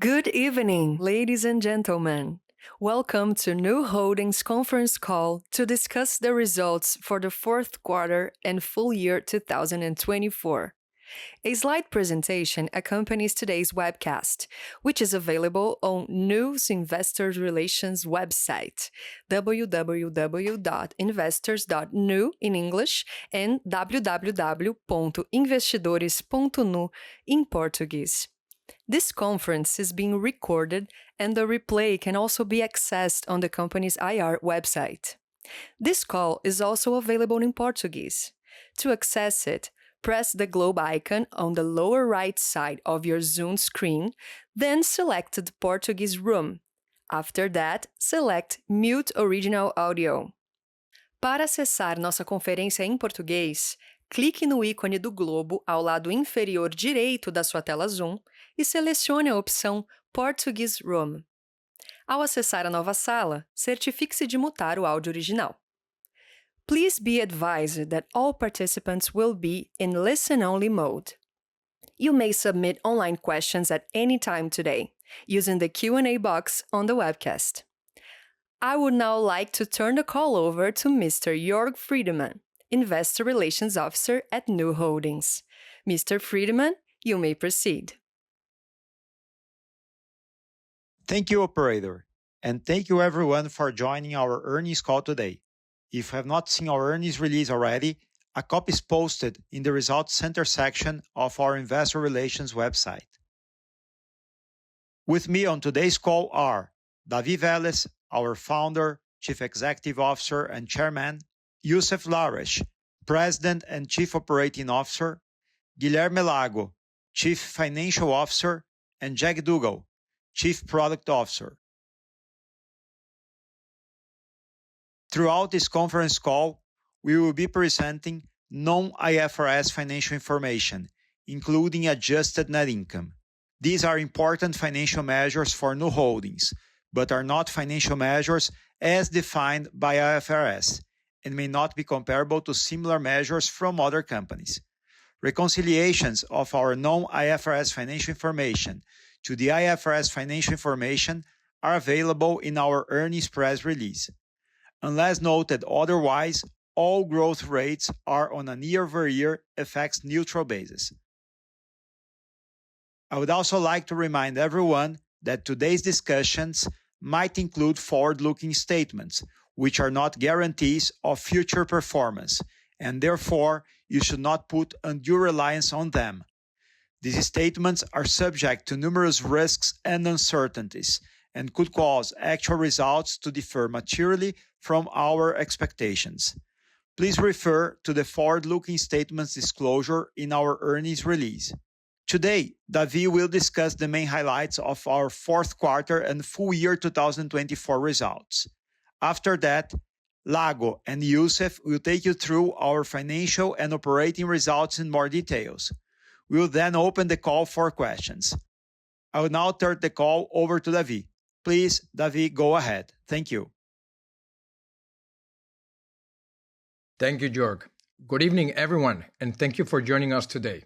Good evening, ladies and gentlemen. Welcome to Nu Holdings conference call to discuss the results for the fourth quarter and full year 2024. A slide presentation accompanies today's webcast, which is available on Nu's Investor Relations website, www.investors.nu in English and www.investidores.nu in Portuguese. This conference is being recorded and the replay can also be accessed on the company's IR website. This call is also available in Portuguese. To access it, press the globe icon on the lower right side of your Zoom screen, then select the Portuguese room. After that, select Mute Original Audio. Para acessar nossa conferência em português, clique no ícone do globo ao lado inferior direito da sua tela Zoom e selecione a opção Portuguese Room. Ao acessar a nova sala, certifique-se de mutar o áudio original. Please be advised that all participants will be in listen-only mode. You may submit online questions at any time today using the Q&A box on the webcast. I would now like to turn the call over to Mr. Jörg Friedemann, Investor Relations Officer at Nu Holdings. Mr. Friedemann, you may proceed. Thank you, operator, and thank you everyone for joining our earnings call today. If you have not seen our earnings release already, a copy is posted in the Results Center section of our Investor Relations website. With me on today's call are David Vélez, our Founder, Chief Executive Officer and Chairman, Youssef Lahrech, President and Chief Operating Officer, Guilherme Lago, Chief Financial Officer, and Jack Dougall, Chief Product Officer. Throughout this conference call, we will be presenting non-IFRS financial information, including adjusted net income. These are important financial measures for Nu Holdings, but are not financial measures as defined by IFRS and may not be comparable to similar measures from other companies. Reconciliations of our non-IFRS financial information to the IFRS financial information are available in our earnings press release. Unless noted otherwise, all growth rates are on a year-over-year FX neutral basis. I would also like to remind everyone that today's discussions might include forward-looking statements, which are not guarantees of future performance, and therefore you should not put undue reliance on them. These statements are subject to numerous risks and uncertainties and could cause actual results to differ materially from our expectations. Please refer to the forward-looking statements disclosure in our earnings release. Today, David will discuss the main highlights of our fourth quarter and full year 2024 results. After that, Lago and Youssef will take you through our financial and operating results in more details. We will then open the call for questions. I will now turn the call over to David. Please, David, go ahead. Thank you. Thank you, Jörg. Good evening, everyone, and thank you for joining us today.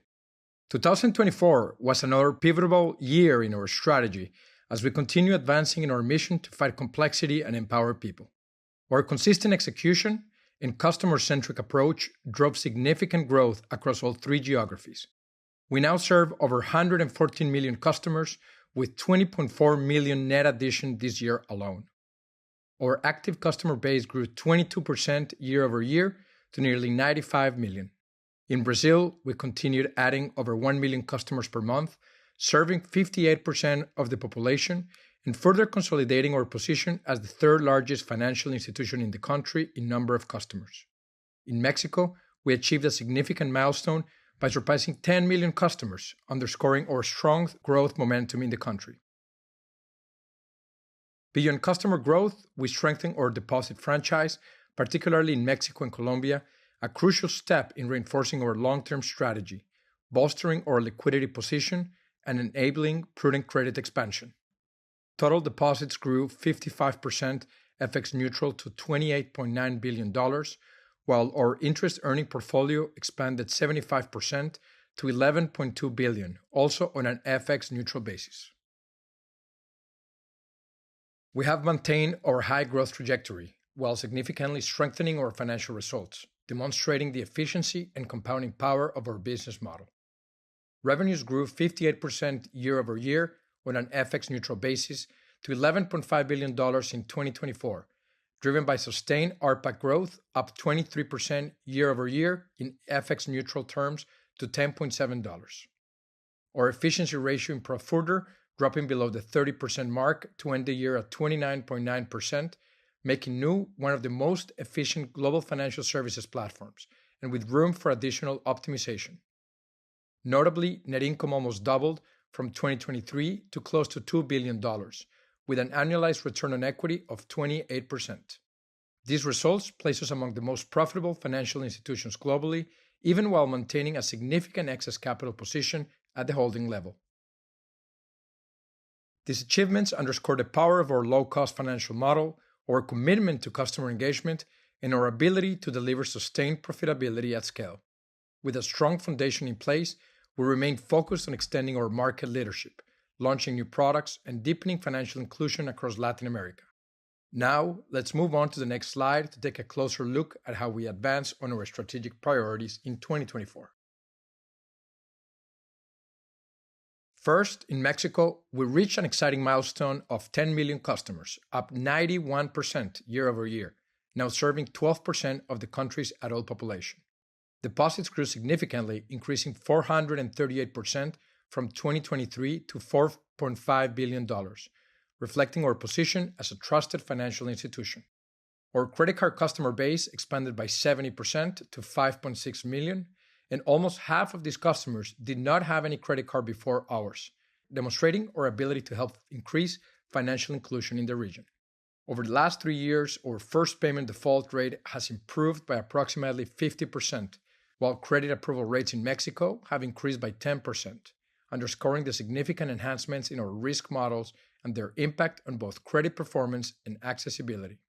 2024 was another pivotal year in our strategy as we continue advancing in our mission to fight complexity and empower people. Our consistent execution and customer-centric approach drove significant growth across all three geographies. We now serve over 114 million customers with 20.4 million net additions this year alone. Our active customer base grew 22% year over year to nearly 95 million. In Brazil, we continued adding over 1 million customers per month, serving 58% of the population and further consolidating our position as the third largest financial institution in the country in number of customers. In Mexico, we achieved a significant milestone by surpassing 10 million customers, underscoring our strong growth momentum in the country. Beyond customer growth, we strengthened our deposit franchise, particularly in Mexico and Colombia, a crucial step in reinforcing our long-term strategy, bolstering our liquidity position, and enabling prudent credit expansion. Total deposits grew 55% FX neutral to $28.9 billion, while our interest-earning portfolio expanded 75% to $11.2 billion, also on an FX neutral basis. We have maintained our high growth trajectory while significantly strengthening our financial results, demonstrating the efficiency and compounding power of our business model. Revenues grew 58% year over year on an FX neutral basis to $11.5 billion in 2024, driven by sustained ARPAC growth, up 23% year over year in FX neutral terms to $10.7. Our efficiency ratio improved further, dropping below the 30% mark to end the year at 29.9%, making Nu one of the most efficient global financial services platforms, and with room for additional optimization. Notably, net income almost doubled from 2023 to close to $2 billion, with an annualized return on equity of 28%. These results place us among the most profitable financial institutions globally, even while maintaining a significant excess capital position at the holding level. These achievements underscore the power of our low-cost financial model, our commitment to customer engagement, and our ability to deliver sustained profitability at scale. With a strong foundation in place, we remain focused on extending our market leadership, launching new products, and deepening financial inclusion across Latin America. Now, let's move on to the next slide to take a closer look at how we advance on our strategic priorities in 2024. First, in Mexico, we reached an exciting milestone of 10 million customers, up 91% year over year, now serving 12% of the country's adult population. Deposits grew significantly, increasing 438% from 2023 to $4.5 billion, reflecting our position as a trusted financial institution. Our credit card customer base expanded by 70% to 5.6 million, and almost half of these customers did not have any credit card before ours, demonstrating our ability to help increase financial inclusion in the region. Over the last 3 years, our first payment default rate has improved by approximately 50%, while credit approval rates in Mexico have increased by 10%, underscoring the significant enhancements in our risk models and their impact on both credit performance and accessibility.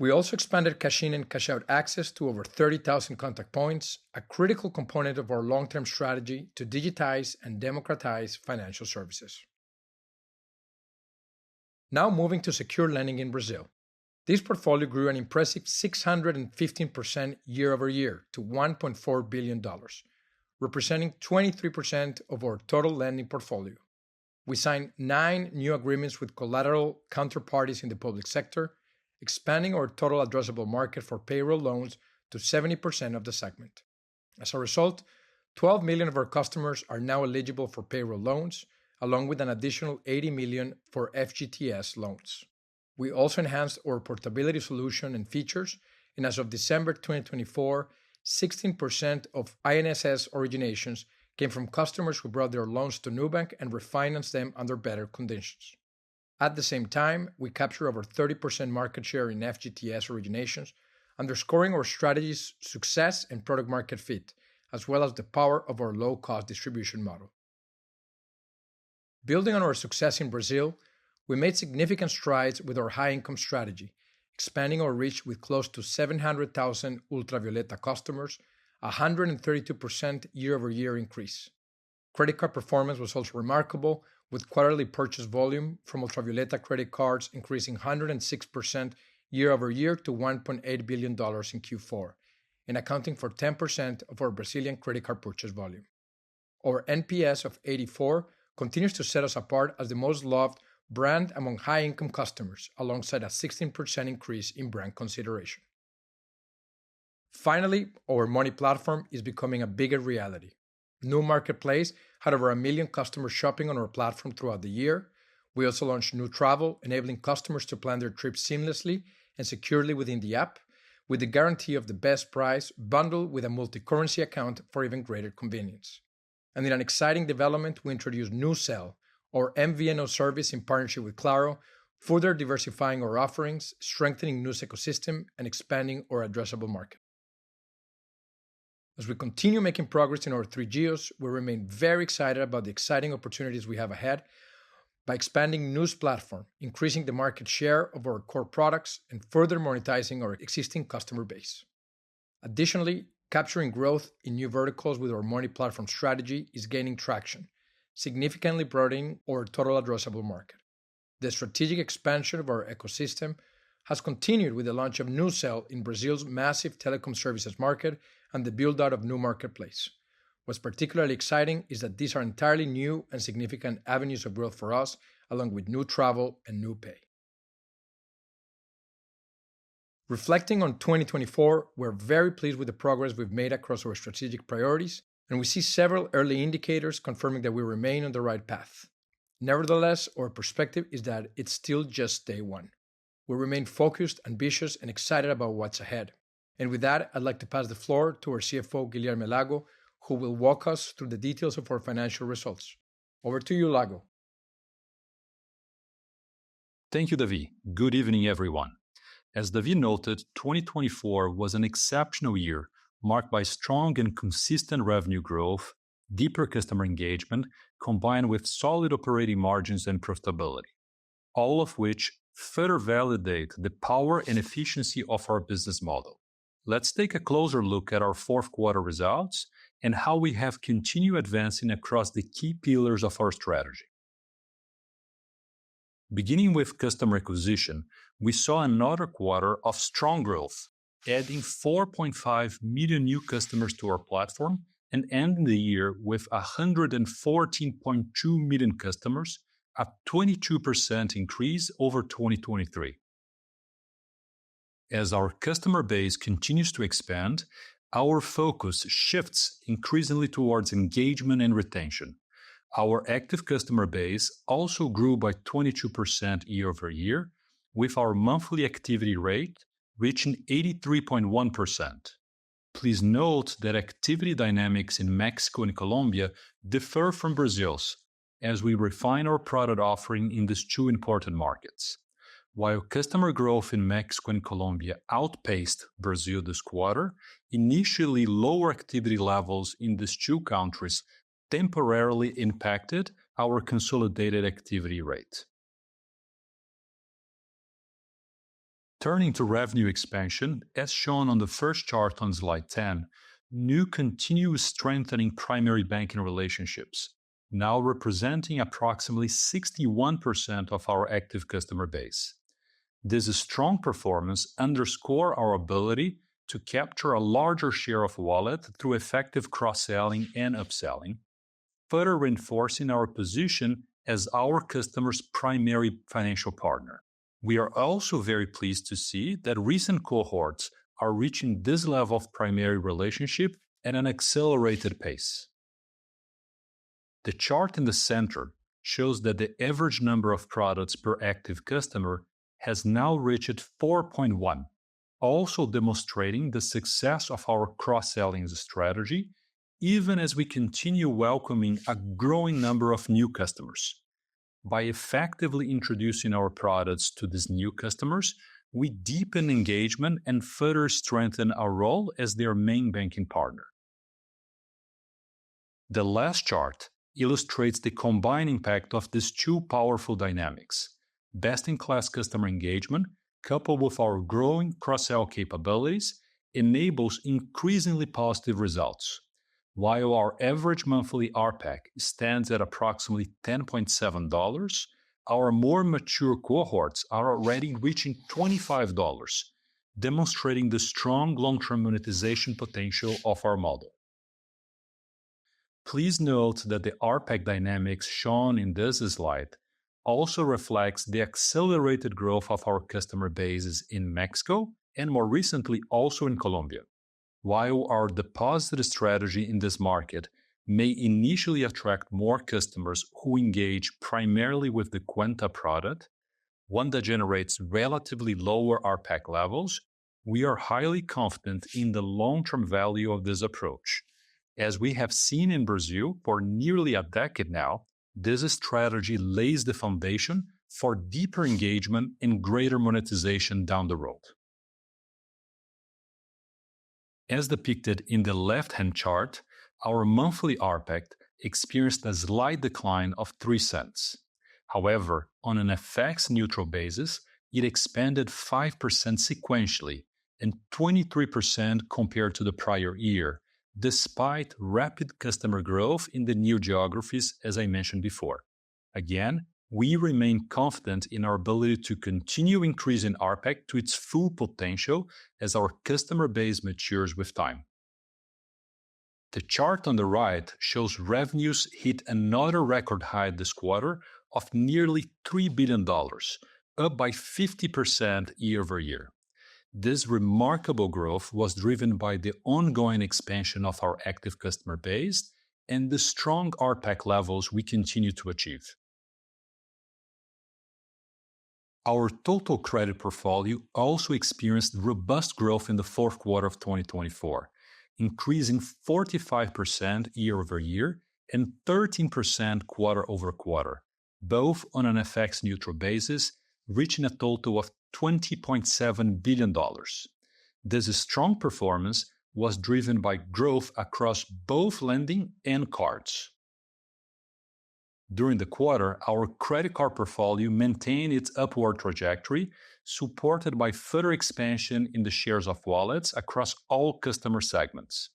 We also expanded cash-in and cash-out access to over 30,000 contact points, a critical component of our long-term strategy to digitize and democratize financial services. Now moving to secure lending in Brazil. This portfolio grew an impressive 615% year over year to $1.4 billion, representing 23% of our total lending portfolio. We signed 9 new agreements with collateral counterparties in the public sector, expanding our total addressable market for payroll loans to 70% of the segment. As a result, 12 million of our customers are now eligible for payroll loans, along with an additional 80 million for FGTS loans. We also enhanced our portability solution and features, and as of December 2024, 16% of INSS originations came from customers who brought their loans to Nubank and refinanced them under better conditions. At the same time, we captured over 30% market share in FGTS originations, underscoring our strategy's success and product market fit, as well as the power of our low-cost distribution model. Building on our success in Brazil, we made significant strides with our high-income strategy, expanding our reach with close to 700,000 Ultravioleta customers, a 132% year-over-year increase. Credit card performance was also remarkable, with quarterly purchase volume from Ultravioleta credit cards increasing 106% year-over-year to $1.8 billion in Q4, and accounting for 10% of our Brazilian credit card purchase volume. Our NPS of 84 continues to set us apart as the most loved brand among high-income customers, alongside a 16% increase in brand consideration. Finally, our Money platform is becoming a bigger reality. Nu Marketplace had over 1 million customers shopping on our platform throughout the year. We also launched Nu Travel, enabling customers to plan their trips seamlessly and securely within the app, with the guarantee of the best price bundled with a multi-currency account for even greater convenience. And in an exciting development, we introduced NuCel, our MVNO service in partnership with Claro, further diversifying our offerings, strengthening Nu's ecosystem, and expanding our addressable market. As we continue making progress in our 3 geos, we remain very excited about the exciting opportunities we have ahead by expanding Nu's platform, increasing the market share of our core products, and further monetizing our existing customer base. Additionally, capturing growth in new verticals with our Money platform strategy is gaining traction, significantly broadening our total addressable market. The strategic expansion of our ecosystem has continued with the launch of NuCel in Brazil's massive telecom services market and the build-out of new marketplace. What's particularly exciting is that these are entirely new and significant avenues of growth for us, along with new travel and new pay. Reflecting on 2024, we're very pleased with the progress we've made across our strategic priorities, and we see several early indicators confirming that we remain on the right path. Nevertheless, our perspective is that it's still just day one. We remain focused, ambitious, and excited about what's ahead. And with that, I'd like to pass the floor to our CFO, Guilherme Lago, who will walk us through the details of our financial results. Over to you, Lago. Thank you, David. Good evening, everyone. As David noted, 2024 was an exceptional year, marked by strong and consistent revenue growth, deeper customer engagement, combined with solid operating margins and profitability, all of which further validate the power and efficiency of our business model. Let's take a closer look at our fourth quarter results and how we have continued advancing across the key pillars of our strategy. Beginning with customer acquisition, we saw another quarter of strong growth, adding 4.5 million new customers to our platform and ending the year with 114.2 million customers, a 22% increase over 2023. As our customer base continues to expand, our focus shifts increasingly towards engagement and retention. Our active customer base also grew by 22% year over year, with our monthly activity rate reaching 83.1%. Please note that activity dynamics in Mexico and Colombia differ from Brazil's, as we refine our product offering in these two important markets. While customer growth in Mexico and Colombia outpaced Brazil this quarter, initially lower activity levels in these two countries temporarily impacted our consolidated activity rate. Turning to revenue expansion, as shown on the first chart on slide 10, Nu continues strengthening primary banking relationships, now representing approximately 61% of our active customer base. This strong performance underscores our ability to capture a larger share of wallet through effective cross-selling and upselling, further reinforcing our position as our customers' primary financial partner. We are also very pleased to see that recent cohorts are reaching this level of primary relationship at an accelerated pace. The chart in the center shows that the average number of products per active customer has now reached 4.1, also demonstrating the success of our cross-selling strategy, even as we continue welcoming a growing number of new customers. By effectively introducing our products to these new customers, we deepen engagement and further strengthen our role as their main banking partner. The last chart illustrates the combined impact of these two powerful dynamics. Best-in-class customer engagement, coupled with our growing cross-sell capabilities, enables increasingly positive results. While our average monthly RPAC stands at approximately $10.7, our more mature cohorts are already reaching $25, demonstrating the strong long-term monetization potential of our model. Please note that the RPAC dynamics shown in this slide also reflects the accelerated growth of our customer bases in Mexico and more recently also in Colombia. While our deposit strategy in this market may initially attract more customers who engage primarily with the Cuenta product, one that generates relatively lower RPAC levels, we are highly confident in the long-term value of this approach. As we have seen in Brazil for nearly a decade now, this strategy lays the foundation for deeper engagement and greater monetization down the road. As depicted in the left-hand chart, our monthly RPAC experienced a slight decline of 3 cents. However, on an FX-neutral basis, it expanded 5% sequentially and 23% compared to the prior year, despite rapid customer growth in the new geographies, as I mentioned before. Again, we remain confident in our ability to continue increasing RPAC to its full potential as our customer base matures with time. The chart on the right shows revenues hit another record high this quarter of nearly $3 billion, up by 50% year over year. This remarkable growth was driven by the ongoing expansion of our active customer base and the strong RPAC levels we continue to achieve. Our total credit portfolio also experienced robust growth in the fourth quarter of 2024, increasing 45% year over year and 13% quarter over quarter, both on an FX-neutral basis, reaching a total of $20.7 billion. This strong performance was driven by growth across both lending and cards. During the quarter, our credit card portfolio maintained its upward trajectory, supported by further expansion in the shares of wallets across all customer segments.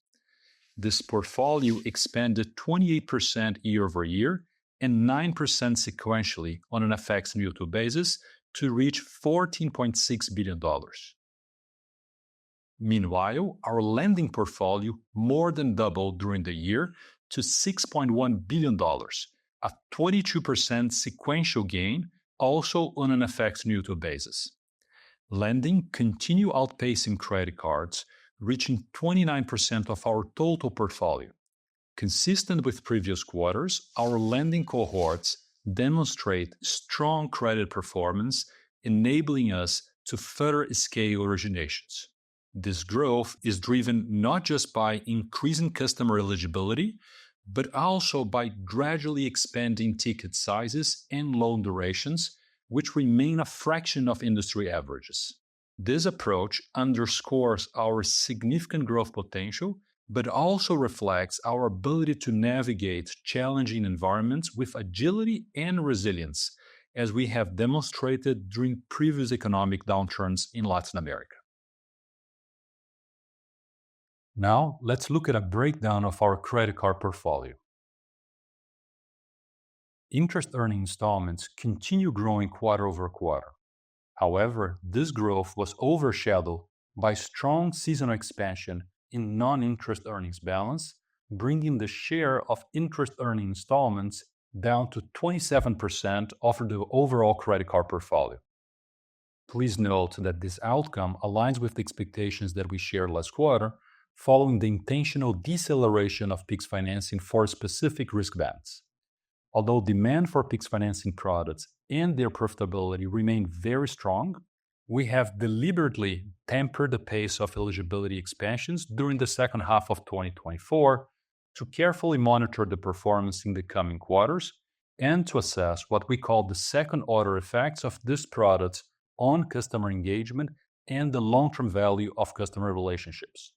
This portfolio expanded 28% year over year and 9% sequentially on an FX-neutral basis to reach $14.6 billion. Meanwhile, our lending portfolio more than doubled during the year to $6.1 billion, a 22% sequential gain, also on an FX-neutral basis. Lending continued outpacing credit cards, reaching 29% of our total portfolio. Consistent with previous quarters, our lending cohorts demonstrate strong credit performance, enabling us to further scale originations. This growth is driven not just by increasing customer eligibility, but also by gradually expanding ticket sizes and loan durations, which remain a fraction of industry averages. This approach underscores our significant growth potential, but also reflects our ability to navigate challenging environments with agility and resilience, as we have demonstrated during previous economic downturns in Latin America. Now, let's look at a breakdown of our credit card portfolio. Interest-earning installments continue growing quarter over quarter. However, this growth was overshadowed by strong seasonal expansion in non-interest earnings balance, bringing the share of interest-earning installments down to 27% of the overall credit card portfolio. Please note that this outcome aligns with the expectations that we shared last quarter, following the intentional deceleration of Pix financing for specific risk bands. Although demand for Pix financing products and their profitability remain very strong, we have deliberately tempered the pace of eligibility expansions during the second half of 2024 to carefully monitor the performance in the coming quarters and to assess what we call the second-order effects of this product on customer engagement and the long-term value of customer relationships.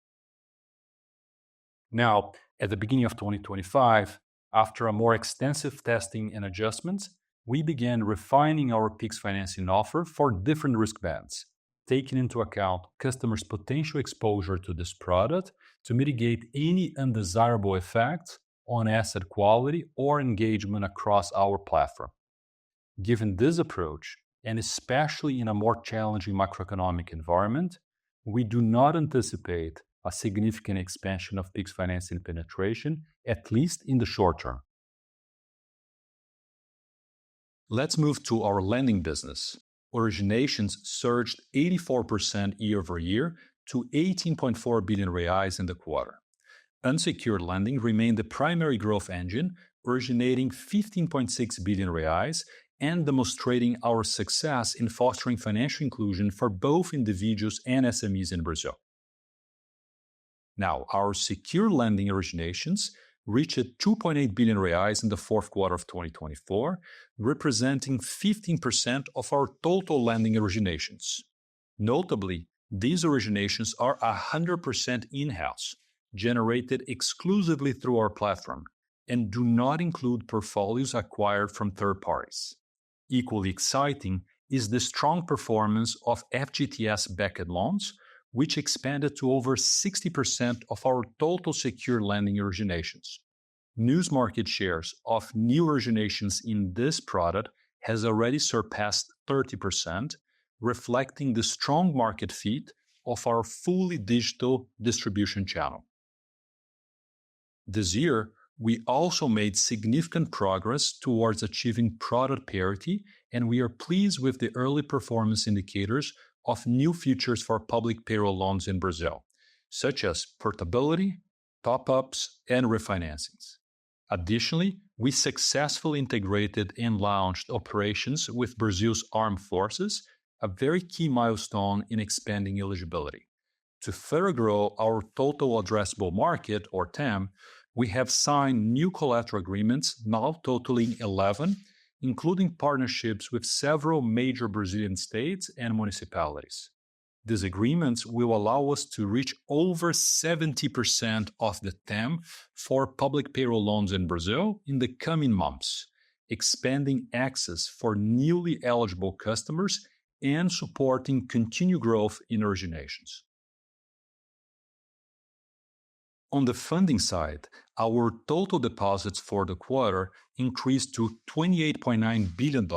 Now, at the beginning of 2025, after a more extensive testing and adjustments, we began refining our Pix financing offer for different risk bands, taking into account customers' potential exposure to this product to mitigate any undesirable effects on asset quality or engagement across our platform. Given this approach, and especially in a more challenging macroeconomic environment, we do not anticipate a significant expansion of Pix financing penetration, at least in the short term. Let's move to our lending business. Originations surged 84% year over year to 18.4 billion reais in the quarter. Unsecured lending remained the primary growth engine, originating 15.6 billion reais and demonstrating our success in fostering financial inclusion for both individuals and SMEs in Brazil. Now, our secure lending originations reached 2.8 billion reais in the fourth quarter of 2024, representing 15% of our total lending originations. Notably, these originations are 100% in-house, generated exclusively through our platform, and do not include portfolios acquired from third parties. Equally exciting is the strong performance of FGTS-backed loans, which expanded to over 60% of our total secure lending originations. News market shares of new originations in this product has already surpassed 30%, reflecting the strong market fit of our fully digital distribution channel. This year, we also made significant progress towards achieving product parity, and we are pleased with the early performance indicators of new features for public payroll loans in Brazil, such as portability, top-ups, and refinancings. Additionally, we successfully integrated and launched operations with Brazil's armed forces, a very key milestone in expanding eligibility. To further grow our total addressable market, or TAM, we have signed new collateral agreements, now totaling 11, including partnerships with several major Brazilian states and municipalities. These agreements will allow us to reach over 70% of the TAM for public payroll loans in Brazil in the coming months, expanding access for newly eligible customers and supporting continued growth in originations. On the funding side, our total deposits for the quarter increased to $28.9 billion,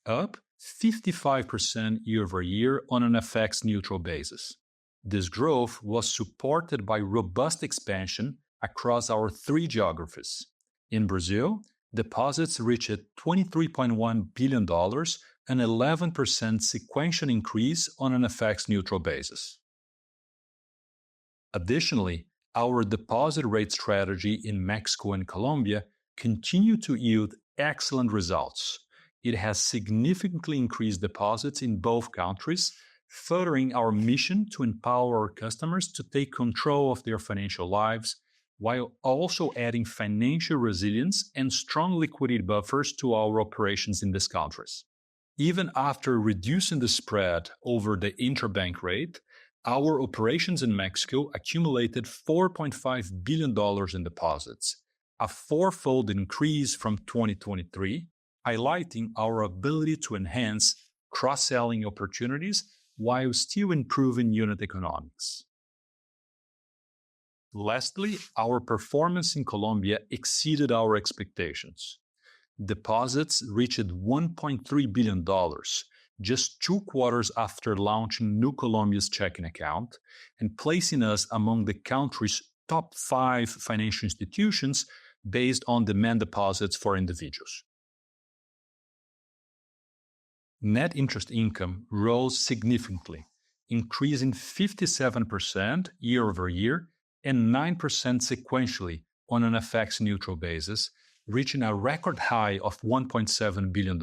up 55% year-over-year on an FX-neutral basis. This growth was supported by robust expansion across our three geographies. In Brazil, deposits reached $23.1 billion, an 11% sequential increase on an FX-neutral basis. Additionally, our deposit rate strategy in Mexico and Colombia continued to yield excellent results. It has significantly increased deposits in both countries, furthering our mission to empower our customers to take control of their financial lives, while also adding financial resilience and strong liquidity buffers to our operations in these countries. Even after reducing the spread over the interbank rate, our operations in Mexico accumulated $4.5 billion in deposits, a fourfold increase from 2023, highlighting our ability to enhance cross-selling opportunities while still improving unit economics. Lastly, our performance in Colombia exceeded our expectations. Deposits reached $1.3 billion, just 2 quarters after launching Nu Colombia's checking account, and placing us among the country's top 5 financial institutions based on demand deposits for individuals. Net interest income rose significantly, increasing 57% year-over-year and 9% sequentially on an FX-neutral basis, reaching a record high of $1.7 billion.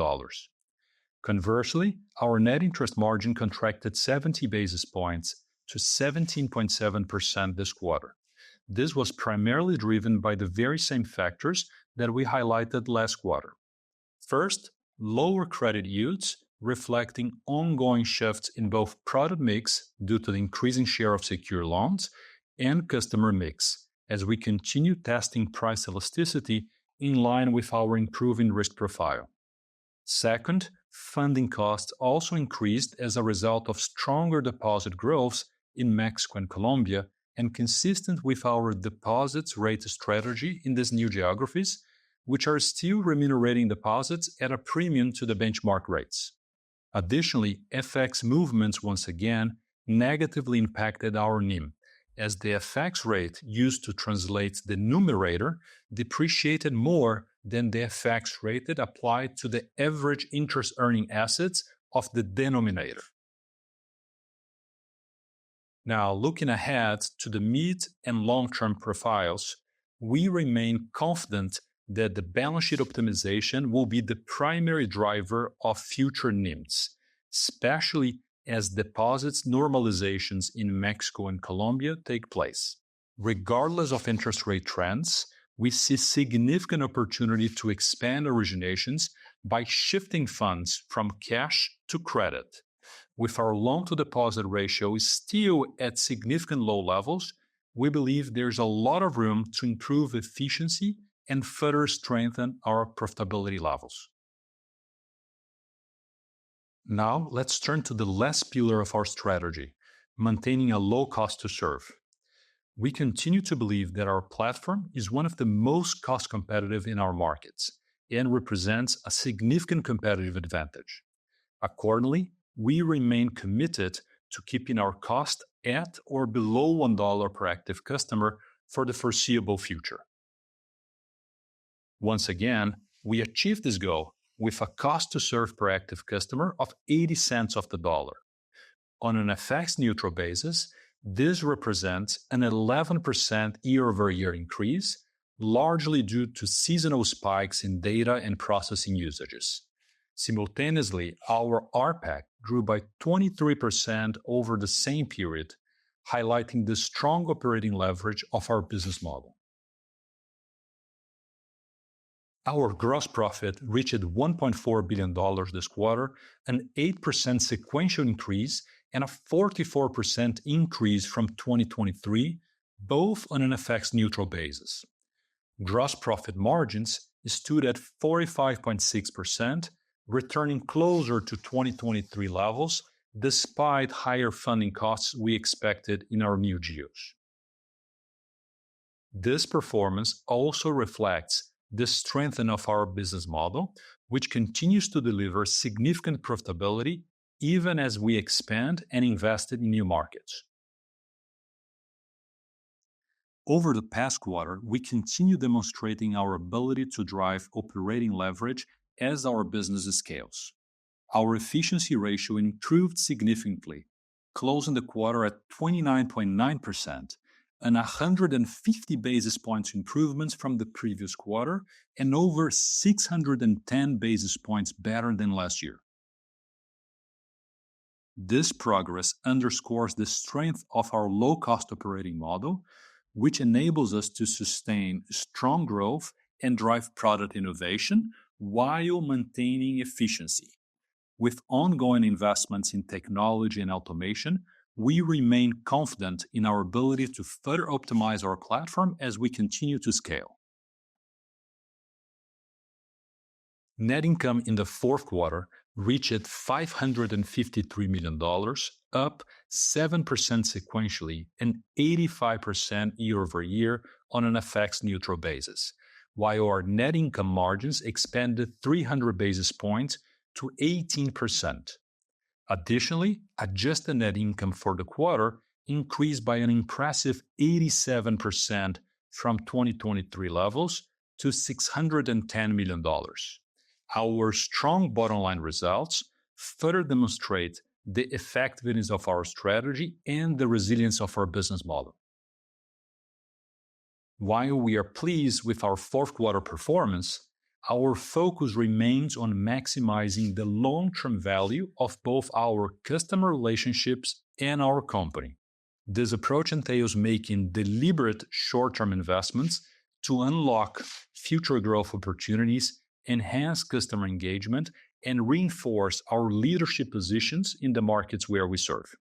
Conversely, our net interest margin contracted 70 basis points to 17.7% this quarter. This was primarily driven by the very same factors that we highlighted last quarter. First, lower credit yields, reflecting ongoing shifts in both product mix due to the increasing share of secure loans and customer mix, as we continue testing price elasticity in line with our improving risk profile. Second, funding costs also increased as a result of stronger deposit growth in Mexico and Colombia, and consistent with our deposits rate strategy in these new geographies, which are still remunerating deposits at a premium to the benchmark rates. Additionally, FX movements once again negatively impacted our NIM, as the FX rate used to translate the numerator depreciated more than the FX rate applied to the average interest earning assets of the denominator. Now, looking ahead to the mid and long-term profiles, we remain confident that the balance sheet optimization will be the primary driver of future NIMs, especially as deposits normalizations in Mexico and Colombia take place. Regardless of interest rate trends, we see significant opportunity to expand originations by shifting funds from cash to credit. With our loan-to-deposit ratio still at significant low levels, we believe there's a lot of room to improve efficiency and further strengthen our profitability levels. Now, let's turn to the last pillar of our strategy, maintaining a low cost to serve. We continue to believe that our platform is one of the most cost competitive in our markets, and represents a significant competitive advantage. Accordingly, we remain committed to keeping our cost at or below $1 per active customer for the foreseeable future. Once again, we achieved this goal with a cost to serve per active customer of 80 cents of the dollar. On an FX-neutral basis, this represents an 11% year-over-year increase, largely due to seasonal spikes in data and processing usages. Simultaneously, our RPAC grew by 23% over the same period, highlighting the strong operating leverage of our business model. Our gross profit reached $1.4 billion this quarter, an 8% sequential increase and a 44% increase from 2023, both on an FX-neutral basis. Gross profit margins stood at 45.6%, returning closer to 2023 levels despite higher funding costs we expected in our new geos. This performance also reflects the strength of our business model, which continues to deliver significant profitability even as we expand and invest in new markets. Over the past quarter, we continue demonstrating our ability to drive operating leverage as our business scales. Our efficiency ratio improved significantly, closing the quarter at 29.9%, and 150 basis points improvements from the previous quarter and over 610 basis points better than last year. This progress underscores the strength of our low-cost operating model, which enables us to sustain strong growth and drive product innovation while maintaining efficiency. With ongoing investments in technology and automation, we remain confident in our ability to further optimize our platform as we continue to scale. Net income in the fourth quarter reached $553 million, up 7% sequentially and 85% year-over-year on an FX-neutral basis, while our net income margins expanded 300 basis points to 18%. Additionally, adjusted net income for the quarter increased by an impressive 87% from 2023 levels to $610 million. Our strong bottom-line results further demonstrate the effectiveness of our strategy and the resilience of our business model. While we are pleased with our fourth quarter performance, our focus remains on maximizing the long-term value of both our customer relationships and our company. This approach entails making deliberate short-term investments to unlock future growth opportunities, enhance customer engagement, and reinforce our leadership positions in the markets where we serve.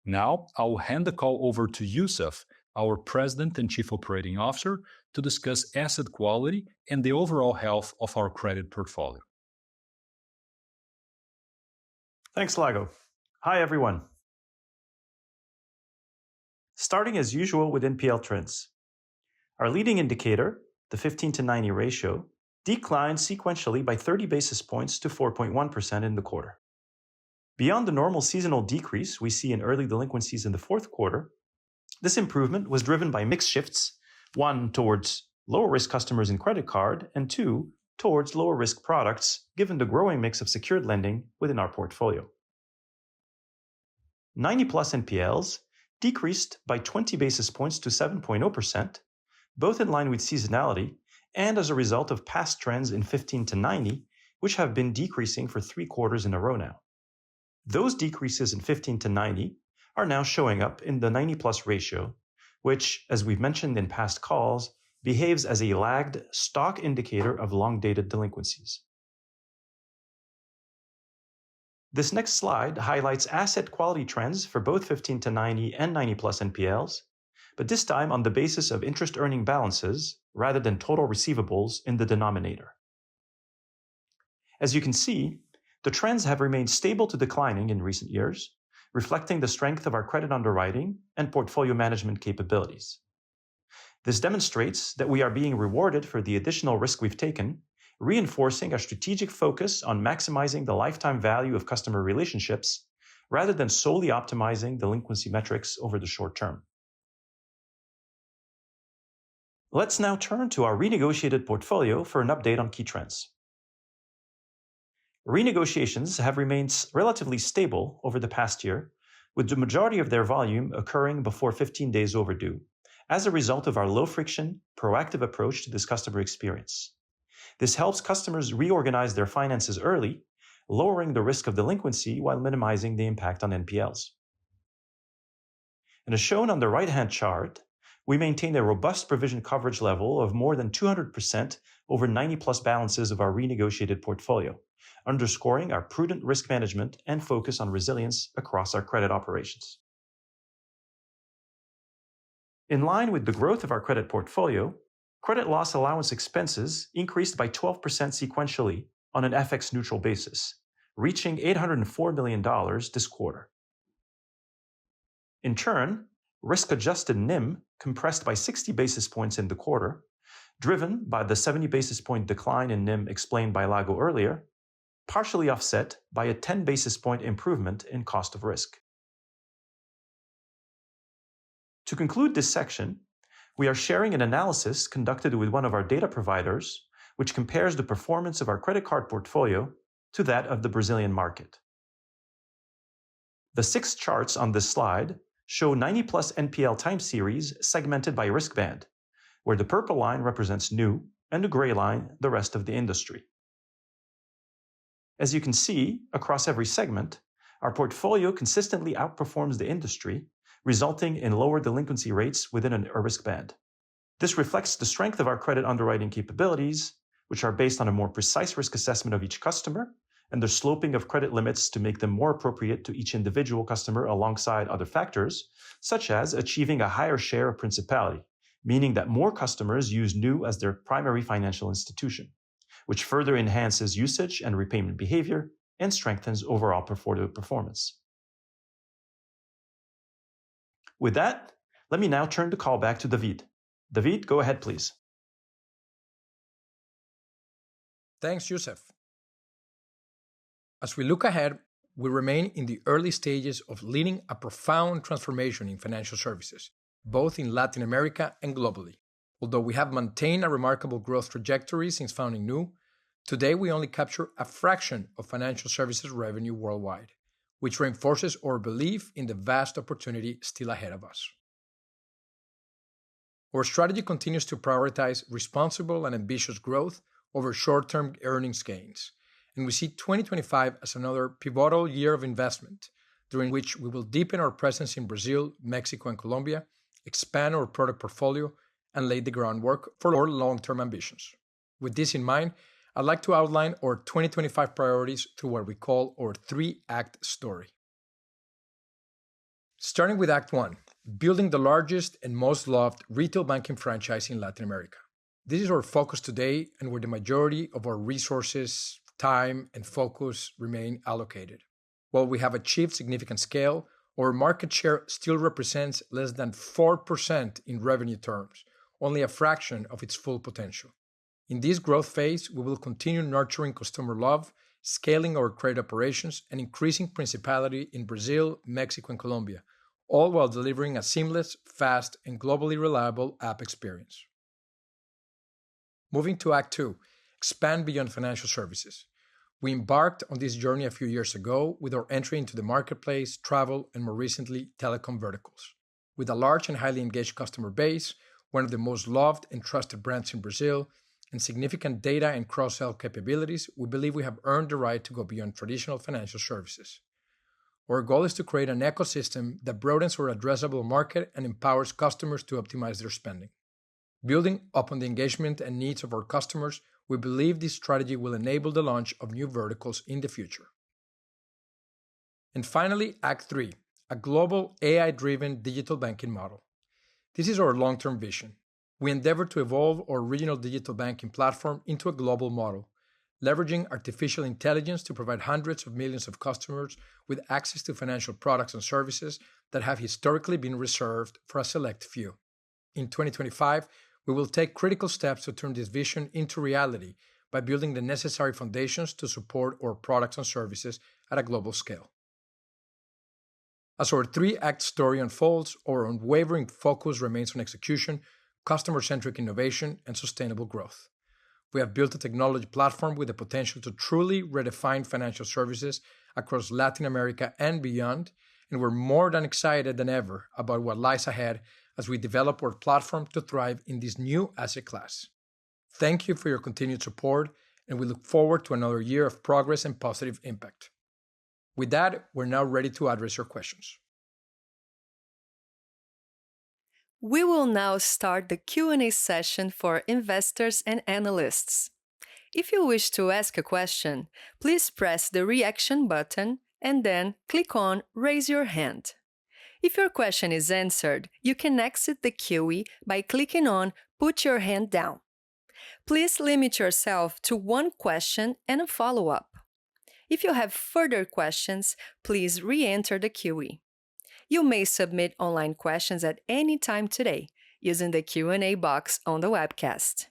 Now, I'll hand the call over to Youssef, our President and Chief Operating Officer, to discuss asset quality and the overall health of our credit portfolio. Thanks, Lago. Hi, everyone. Starting as usual with NPL trends. Our leading indicator, the 15 to 90 ratio, declined sequentially by 30 basis points to 4.1% in the quarter. Beyond the normal seasonal decrease we see in early delinquencies in the fourth quarter, this improvement was driven by mix shifts, one, towards lower-risk customers in credit card, and two, towards lower-risk products, given the growing mix of secured lending within our portfolio. 90-plus NPLs decreased by 20 basis points to 7.0%, both in line with seasonality and as a result of past trends in 15 to 90, which have been decreasing for 3 quarters in a row now. Those decreases in 15 to 90 are now showing up in the 90-plus ratio, which, as we've mentioned in past calls, behaves as a lagged stock indicator of long-dated delinquencies. This next slide highlights asset quality trends for both 15 to 90 and 90-plus NPLs, but this time on the basis of interest-earning balances rather than total receivables in the denominator. As you can see, the trends have remained stable to declining in recent years, reflecting the strength of our credit underwriting and portfolio management capabilities. This demonstrates that we are being rewarded for the additional risk we've taken, reinforcing our strategic focus on maximizing the lifetime value of customer relationships rather than solely optimizing delinquency metrics over the short term. Let's now turn to our renegotiated portfolio for an update on key trends. Renegotiations have remained relatively stable over the past year, with the majority of their volume occurring before 15 days overdue, as a result of our low-friction, proactive approach to this customer experience. This helps customers reorganize their finances early, lowering the risk of delinquency while minimizing the impact on NPLs. And as shown on the right-hand chart, we maintain a robust provision coverage level of more than 200% over 90-plus balances of our renegotiated portfolio, underscoring our prudent risk management and focus on resilience across our credit operations. In line with the growth of our credit portfolio, credit loss allowance expenses increased by 12% sequentially on an FX-neutral basis, reaching $804 million this quarter. In turn, risk-adjusted NIM compressed by 60 basis points in the quarter, driven by the 70 basis point decline in NIM explained by Lago earlier, partially offset by a 10 basis point improvement in cost of risk. To conclude this section, we are sharing an analysis conducted with one of our data providers, which compares the performance of our credit card portfolio to that of the Brazilian market. The 6 charts on this slide show 90-plus NPL time series segmented by risk band, where the purple line represents new and the gray line the rest of the industry. As you can see, across every segment, our portfolio consistently outperforms the industry, resulting in lower delinquency rates within a risk band. This reflects the strength of our credit underwriting capabilities, which are based on a more precise risk assessment of each customer and the sloping of credit limits to make them more appropriate to each individual customer alongside other factors, such as achieving a higher share of principality, meaning that more customers use Nu as their primary financial institution, which further enhances usage and repayment behavior and strengthens overall portfolio performance. With that, let me now turn the call back to David. David, go ahead, please. Thanks, Youssef. As we look ahead, we remain in the early stages of leading a profound transformation in financial services, both in Latin America and globally. Although we have maintained a remarkable growth trajectory since founding Nu, today we only capture a fraction of financial services revenue worldwide, which reinforces our belief in the vast opportunity still ahead of us. Our strategy continues to prioritize responsible and ambitious growth over short-term earnings gains, and we see 2025 as another pivotal year of investment, during which we will deepen our presence in Brazil, Mexico, and Colombia, expand our product portfolio, and lay the groundwork for our long-term ambitions. With this in mind, I'd like to outline our 2025 priorities through what we call our 3-act story. Starting with Act 1, building the largest and most loved retail banking franchise in Latin America. This is our focus today and where the majority of our resources, time, and focus remain allocated. While we have achieved significant scale, our market share still represents less than 4% in revenue terms, only a fraction of its full potential. In this growth phase, we will continue nurturing customer love, scaling our credit operations, and increasing principality in Brazil, Mexico, and Colombia, all while delivering a seamless, fast, and globally reliable app experience. Moving to Act 2, expand beyond financial services. We embarked on this journey a few years ago with our entry into the marketplace, travel, and more recently, telecom verticals. With a large and highly engaged customer base, one of the most loved and trusted brands in Brazil, and significant data and cross-sell capabilities, we believe we have earned the right to go beyond traditional financial services. Our goal is to create an ecosystem that broadens our addressable market and empowers customers to optimize their spending. Building upon the engagement and needs of our customers, we believe this strategy will enable the launch of new verticals in the future. And finally, Act 3, a global AI-driven digital banking model. This is our long-term vision. We endeavor to evolve our regional digital banking platform into a global model, leveraging artificial intelligence to provide hundreds of millions of customers with access to financial products and services that have historically been reserved for a select few. In 2025, we will take critical steps to turn this vision into reality by building the necessary foundations to support our products and services at a global scale. As our three-act story unfolds, our unwavering focus remains on execution, customer-centric innovation, and sustainable growth. We have built a technology platform with the potential to truly redefine financial services across Latin America and beyond, and we're more than excited than ever about what lies ahead as we develop our platform to thrive in this new asset class. Thank you for your continued support, and we look forward to another year of progress and positive impact. With that, we're now ready to address your questions. We will now start the Q&A session for investors and analysts. If you wish to ask a question, please press the reaction button and then click on Raise Your Hand. If your question is answered, you can exit the QE by clicking on Put Your Hand Down. Please limit yourself to one question and a follow-up. If you have further questions, please re-enter the QE. You may submit online questions at any time today using the Q&A box on the webcast.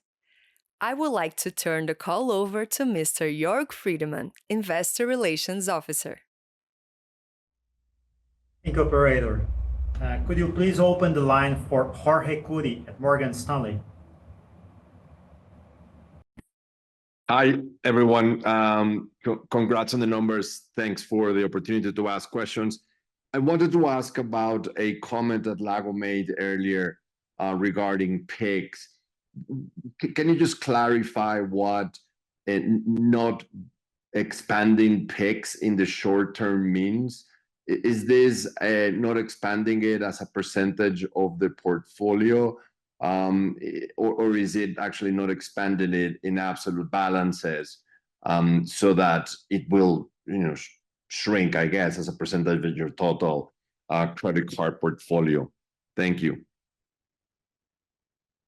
I would like to turn the call over to Mr. Jörg Friedemann, Investor Relations Officer. Thank you, operator. Could you please open the line for Jorge Kuri at Morgan Stanley? Hi, everyone. Congrats on the numbers. Thanks for the opportunity to ask questions. I wanted to ask about a comment that Lago made earlier regarding PIX. Can you just clarify what not expanding PIX in the short term means? Is this not expanding it as a percentage of the portfolio? Or is it actually not expanding it in absolute balances so that it will shrink, I guess, as a percentage of your total credit card portfolio? Thank you.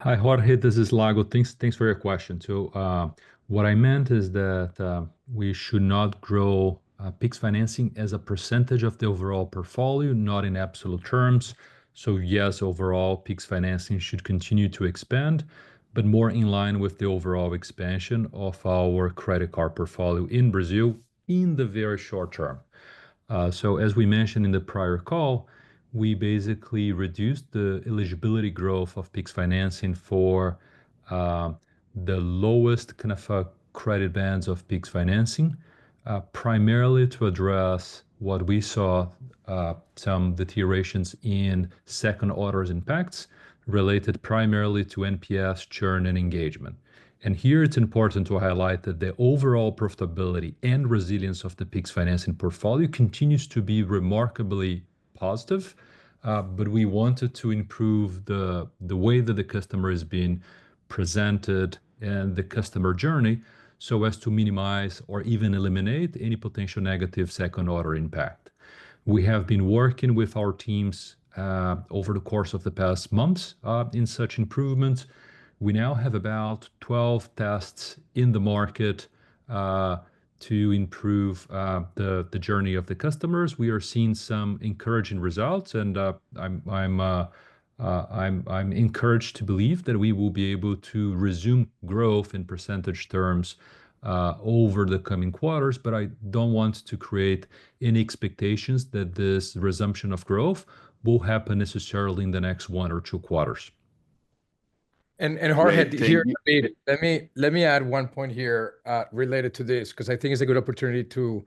Hi, Jorge, this is Lago. Thanks for your question. So what I meant is that we should not grow PIX financing as a percentage of the overall portfolio, not in absolute terms. So yes, overall, PIX financing should continue to expand, but more in line with the overall expansion of our credit card portfolio in Brazil in the very short term. So as we mentioned in the prior call, we basically reduced the eligibility growth of PIX financing for the lowest kind of credit bands of PIX financing, primarily to address what we saw some deteriorations in second orders impacts related primarily to NPS, churn, and engagement. And here it's important to highlight that the overall profitability and resilience of the PIX financing portfolio continues to be remarkably positive, but we wanted to improve the way that the customer is being presented and the customer journey so as to minimize or even eliminate any potential negative second order impact. We have been working with our teams over the course of the past months in such improvements. We now have about 12 tests in the market to improve the journey of the customers. We are seeing some encouraging results, and I'm encouraged to believe that we will be able to resume growth in percentage terms over the coming quarters, but I don't want to create any expectations that this resumption of growth will happen necessarily in the next 1 or 2 quarters. And Jorge, here, let me add one point here related to this, because I think it's a good opportunity to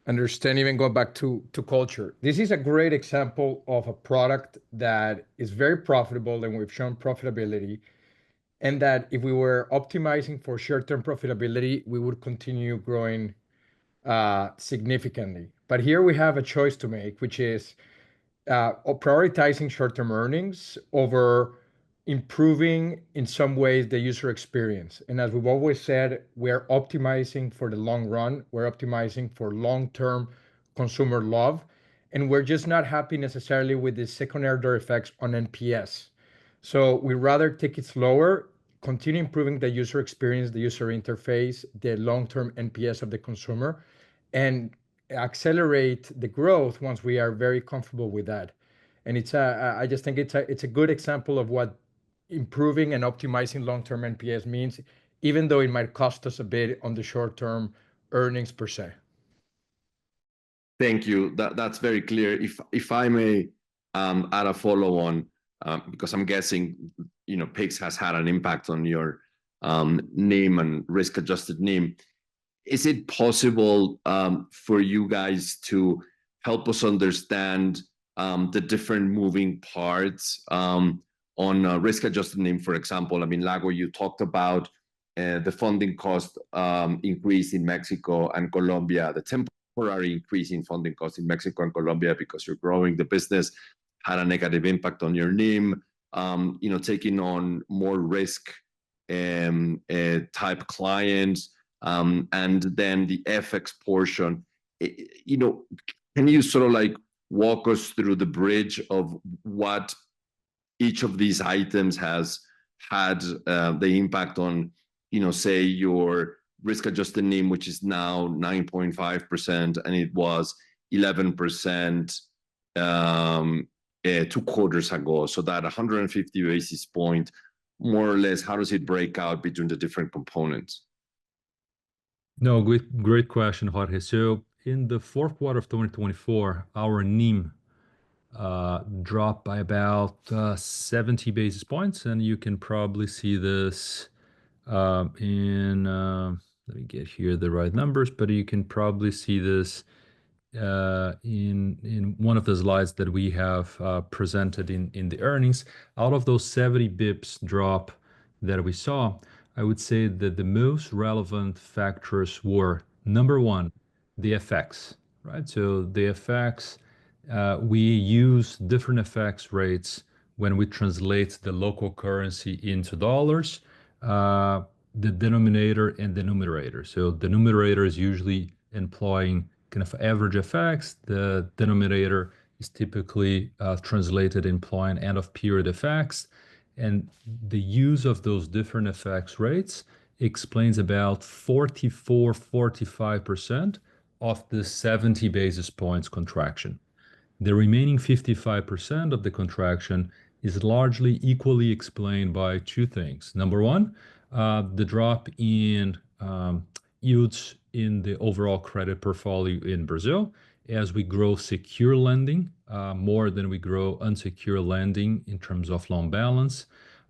understand, even go back to culture. This is a great example of a product that is very profitable, and we've shown profitability, and that if we were optimizing for short-term profitability, we would continue growing significantly. But here we have a choice to make, which is prioritizing short-term earnings over improving in some ways the user experience. And as we've always said, we're optimizing for the long run, we're optimizing for long-term consumer love, and we're just not happy necessarily with the secondary order effects on NPS. So we'd rather take it slower, continue improving the user experience, the user interface, the long-term NPS of the consumer, and accelerate the growth once we are very comfortable with that. And I just think it's a good example of what improving and optimizing long-term NPS means, even though it might cost us a bit on the short-term earnings per se. Thank you. That's very clear. If I may add a follow-on, because I'm guessing PIX has had an impact on your NIM and risk-adjusted NIM. Is it possible for you guys to help us understand the different moving parts on risk-adjusted NIM, for example? I mean, Lago, you talked about the funding cost increase in Mexico and Colombia, the temporary increase in funding costs in Mexico and Colombia because you're growing the business had a negative impact on your NIM. Taking on more risk type clients, and then the FX portion. Can you sort of like walk us through the bridge of what each of these items has had the impact on, say your risk-adjusted NIM, which is now 9.5%, and it was 11% 2 quarters ago. So that 150 basis point, more or less, how does it break out between the different components? No, great question, Jorge. So in the fourth quarter of 2024, our NIM dropped by about 70 basis points, and you can probably see this in, let me get here the right numbers, but you can probably see this in one of the slides that we have presented in the earnings. Out of those 70 bips drop that we saw, I would say that the most relevant factors were, number one, the FX, right? So the FX, we use different FX rates when we translate the local currency into dollars, the denominator and the numerator. So the numerator is usually employing kind of average FX. The denominator is typically translated employing end of period FX. And the use of those different FX rates explains about 45% of the 70 basis points contraction. The remaining 55% of the contraction is largely equally explained by two things. Number one, the drop in yields in the overall credit portfolio in Brazil as we grow secure lending more than we grow unsecured lending in terms of loan balance.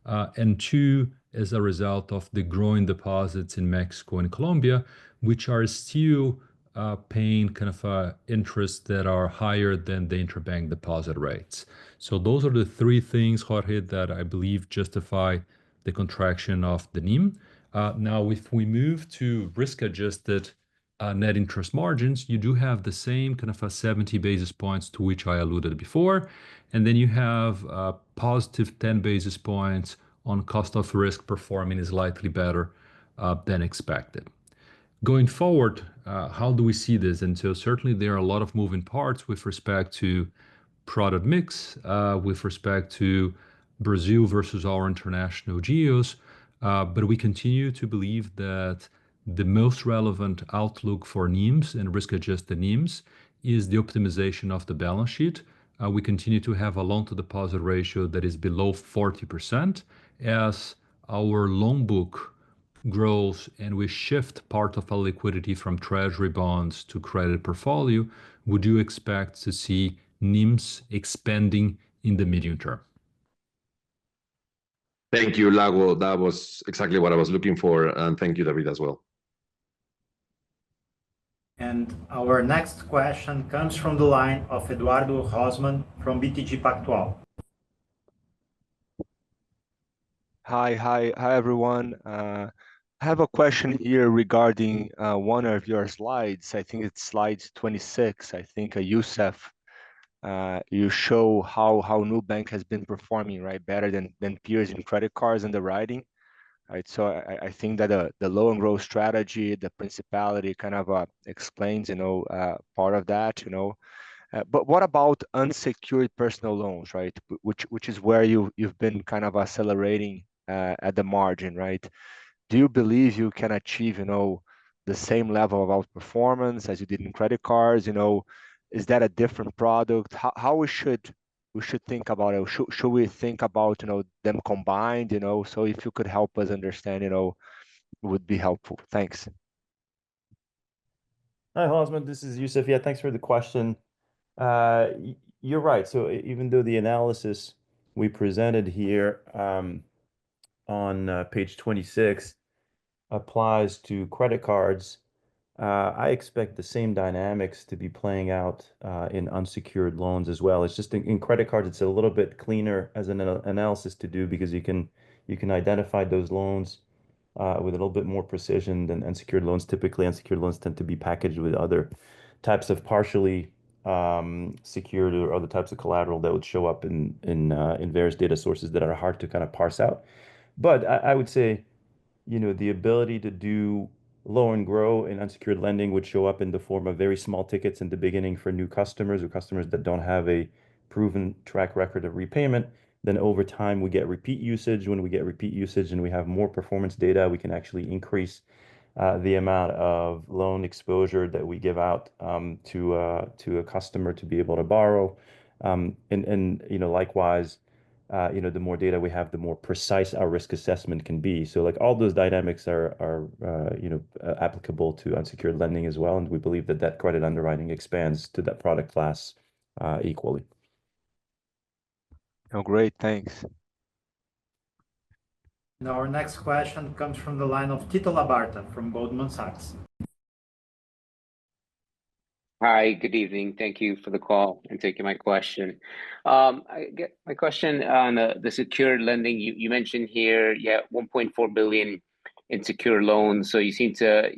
And two, as a result of the growing deposits in Mexico and Colombia, which are still paying kind of interests that are higher than the interbank deposit rates. So those are the three things, Jorge, that I believe justify the contraction of the NIM. Now, if we move to risk-adjusted net interest margins, you do have the same kind of 70 basis points to which I alluded before. And then you have positive 10 basis points on cost of risk performing slightly better than expected. Going forward, how do we see this? And so certainly there are a lot of moving parts with respect to product mix, with respect to Brazil versus our international geos. But we continue to believe that the most relevant outlook for NIMs and risk-adjusted NIMs is the optimization of the balance sheet. We continue to have a loan-to-deposit ratio that is below 40%. As our loan book grows and we shift part of our liquidity from treasury bonds to credit portfolio, we do expect to see NIMs expanding in the medium term. Thank you, Lago. That was exactly what I was looking for. And thank you, David, as well. And our next question comes from the line of Eduardo Rosman from BTG Pactual. Hi, everyone. I have a question here regarding one of your slides. I think it's slide 26. I think, Youssef, you show how Nubank has been performing, right, better than peers in credit cards underwriting, right? So I think that the low and growth strategy, the principality kind of explains, part of that, But what about unsecured personal loans, right? Which is where you've been kind of accelerating at the margin, right? Do you believe you can achieve, the same level of outperformance as you did in credit cards? Is that a different product? How we should we should think about it? Should we think about, them combined, So if you could help us understand, it would be helpful. Thanks. Hi, Hosman. This is Youssef. Yeah, thanks for the question. You're right. So even though the analysis we presented here on page 26 applies to credit cards, I expect the same dynamics to be playing out in unsecured loans as well. It's just in credit cards, it's a little bit cleaner as an analysis to do because you can identify those loans with a little bit more precision than unsecured loans. Typically, unsecured loans tend to be packaged with other types of partially secured or other types of collateral that would show up in various data sources that are hard to kind of parse out. But I would say, the ability to do low and grow in unsecured lending would show up in the form of very small tickets in the beginning for new customers or customers that don't have a proven track record of repayment. Then over time, we get repeat usage. When we get repeat usage and we have more performance data, we can actually increase the amount of loan exposure that we give out to a customer to be able to borrow. And likewise, the more data we have, the more precise our risk assessment can be. So like all those dynamics are applicable to unsecured lending as well. And we believe that credit underwriting expands to that product class equally. Oh, great. Thanks. Now our next question comes from the line of Tito Labarta from Goldman Sachs. Hi, good evening. Thank you for the call and taking my question. I get my question on the secured lending. You mentioned here, 1.4 billion in secured loans. So you seem to,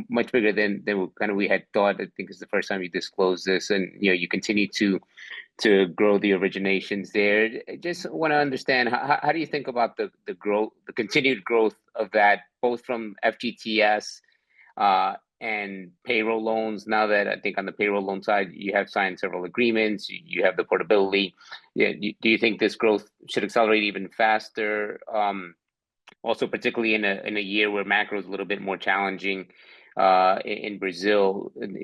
much bigger than kind of we had thought. I think it's the first time you disclosed this, and you continue to grow the originations there. I just want to understand how do you think about the growth, the continued growth of that, both from FGTS and payroll loans, now that I think on the payroll loan side, you have signed several agreements, you have the portability. Do you think this growth should accelerate even faster? Also, particularly in a year where macro is a little bit more challenging in Brazil, do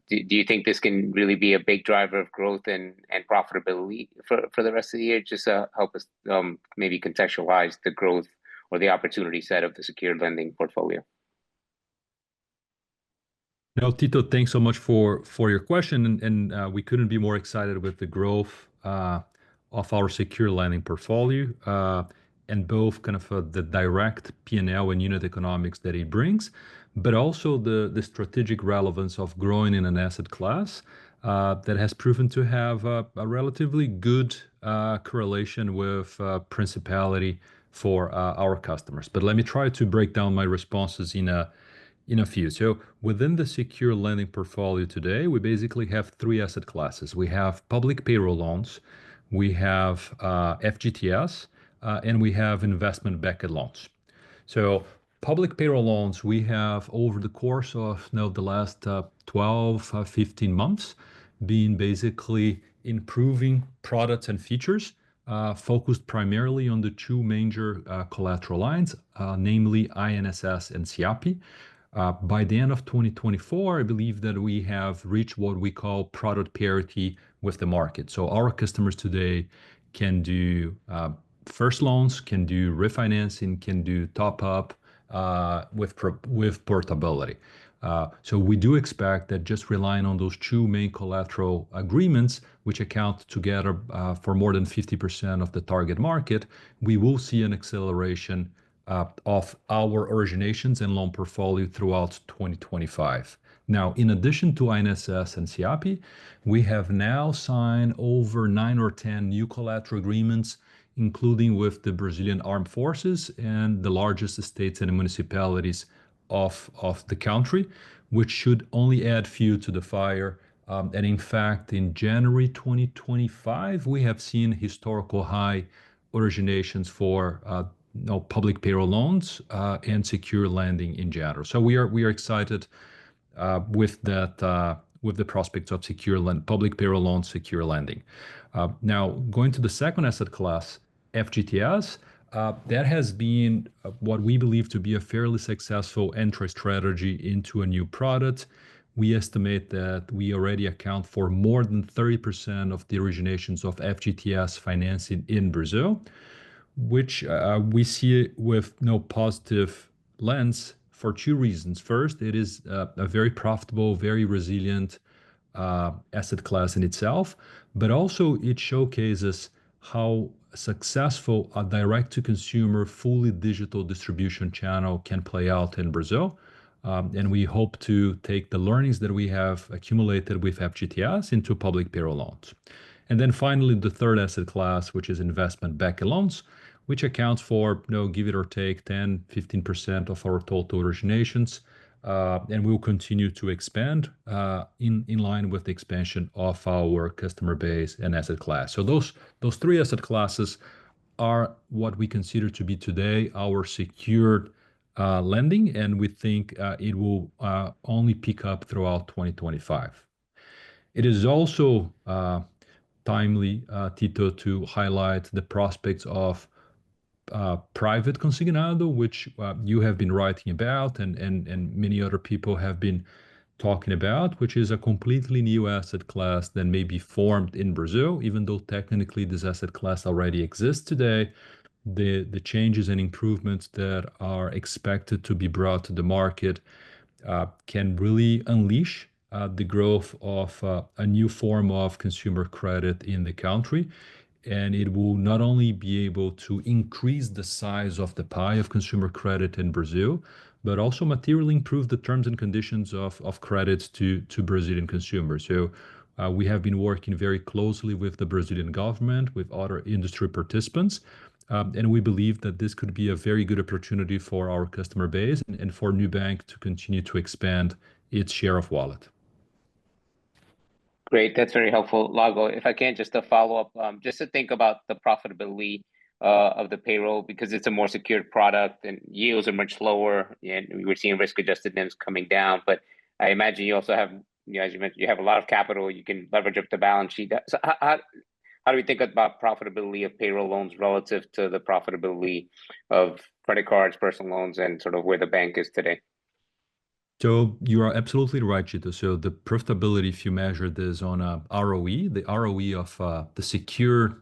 you think this can really be a big driver of growth and profitability for the rest of the year? Just help us maybe contextualize the growth or the opportunity set of the secured lending portfolio. No, Tito, thanks so much for your question. And we couldn't be more excited with the growth of our secure lending portfolio and both kind of the direct P&L and unit economics that it brings, but also the strategic relevance of growing in an asset class that has proven to have a relatively good correlation with principality for our customers. But let me try to break down my responses in a few. So within the secure lending portfolio today, we basically have three asset classes. We have public payroll loans, we have FGTS, and we have investment-backed loans. So public payroll loans, we have over the course of the last 12, 15 months, been basically improving products and features focused primarily on the two major collateral lines, namely INSS and SIAPE. By the end of 2024, I believe that we have reached what we call product parity with the market. So our customers today can do first loans, can do refinancing, can do top up with portability. So we do expect that just relying on those two main collateral agreements, which account together for more than 50% of the target market, we will see an acceleration of our originations and loan portfolio throughout 2025. Now, in addition to INSS and SIAPE, we have now signed over 9 or 10 new collateral agreements, including with the Brazilian Armed Forces and the largest states and municipalities of the country, which should only add fuel to the fire. And in fact, in January 2025, we have seen historical high originations for public payroll loans and secure lending in general. So we are excited with that, with the prospects of public payroll loans, secure lending. Now, going to the second asset class, FGTS, that has been what we believe to be a fairly successful entry strategy into a new product. we estimate that we already account for more than 30% of the originations of FGTS financing in Brazil, which we see with no positive lens for two reasons. First, it is a very profitable, very resilient asset class in itself, but also it showcases how successful a direct-to-consumer, fully digital distribution channel can play out in Brazil. And we hope to take the learnings that we have accumulated with FGTS into public payroll loans. And then finally, the third asset class, which is investment-backed loans, which accounts for, give it or take 10, 15% of our total originations. And we'll continue to expand in line with the expansion of our customer base and asset class. So those three asset classes are what we consider to be today our secured lending, and we think it will only pick up throughout 2025. It is also timely, Tito, to highlight the prospects of private consignado, which you have been writing about and many other people have been talking about, which is a completely new asset class that may be formed in Brazil, even though technically this asset class already exists today. The changes and improvements that are expected to be brought to the market can really unleash the growth of a new form of consumer credit in the country. And it will not only be able to increase the size of the pie of consumer credit in Brazil, but also materially improve the terms and conditions of credits to Brazilian consumers. So we have been working very closely with the Brazilian government, with other industry participants, and we believe that this could be a very good opportunity for our customer base and for Nubank to continue to expand its share of wallet. Great, that's very helpful, Lago. If I can, just to follow up, just to think about the profitability of the payroll, because it's a more secured product and yields are much lower, and we were seeing risk-adjusted NIMs coming down. But I imagine you also have, as you mentioned, you have a lot of capital. You can leverage up the balance sheet. So how do we think about profitability of payroll loans relative to the profitability of credit cards, personal loans, and sort of where the bank is today? So you are absolutely right, Chito. So the profitability, if you measure this on a ROE, the ROE of the secure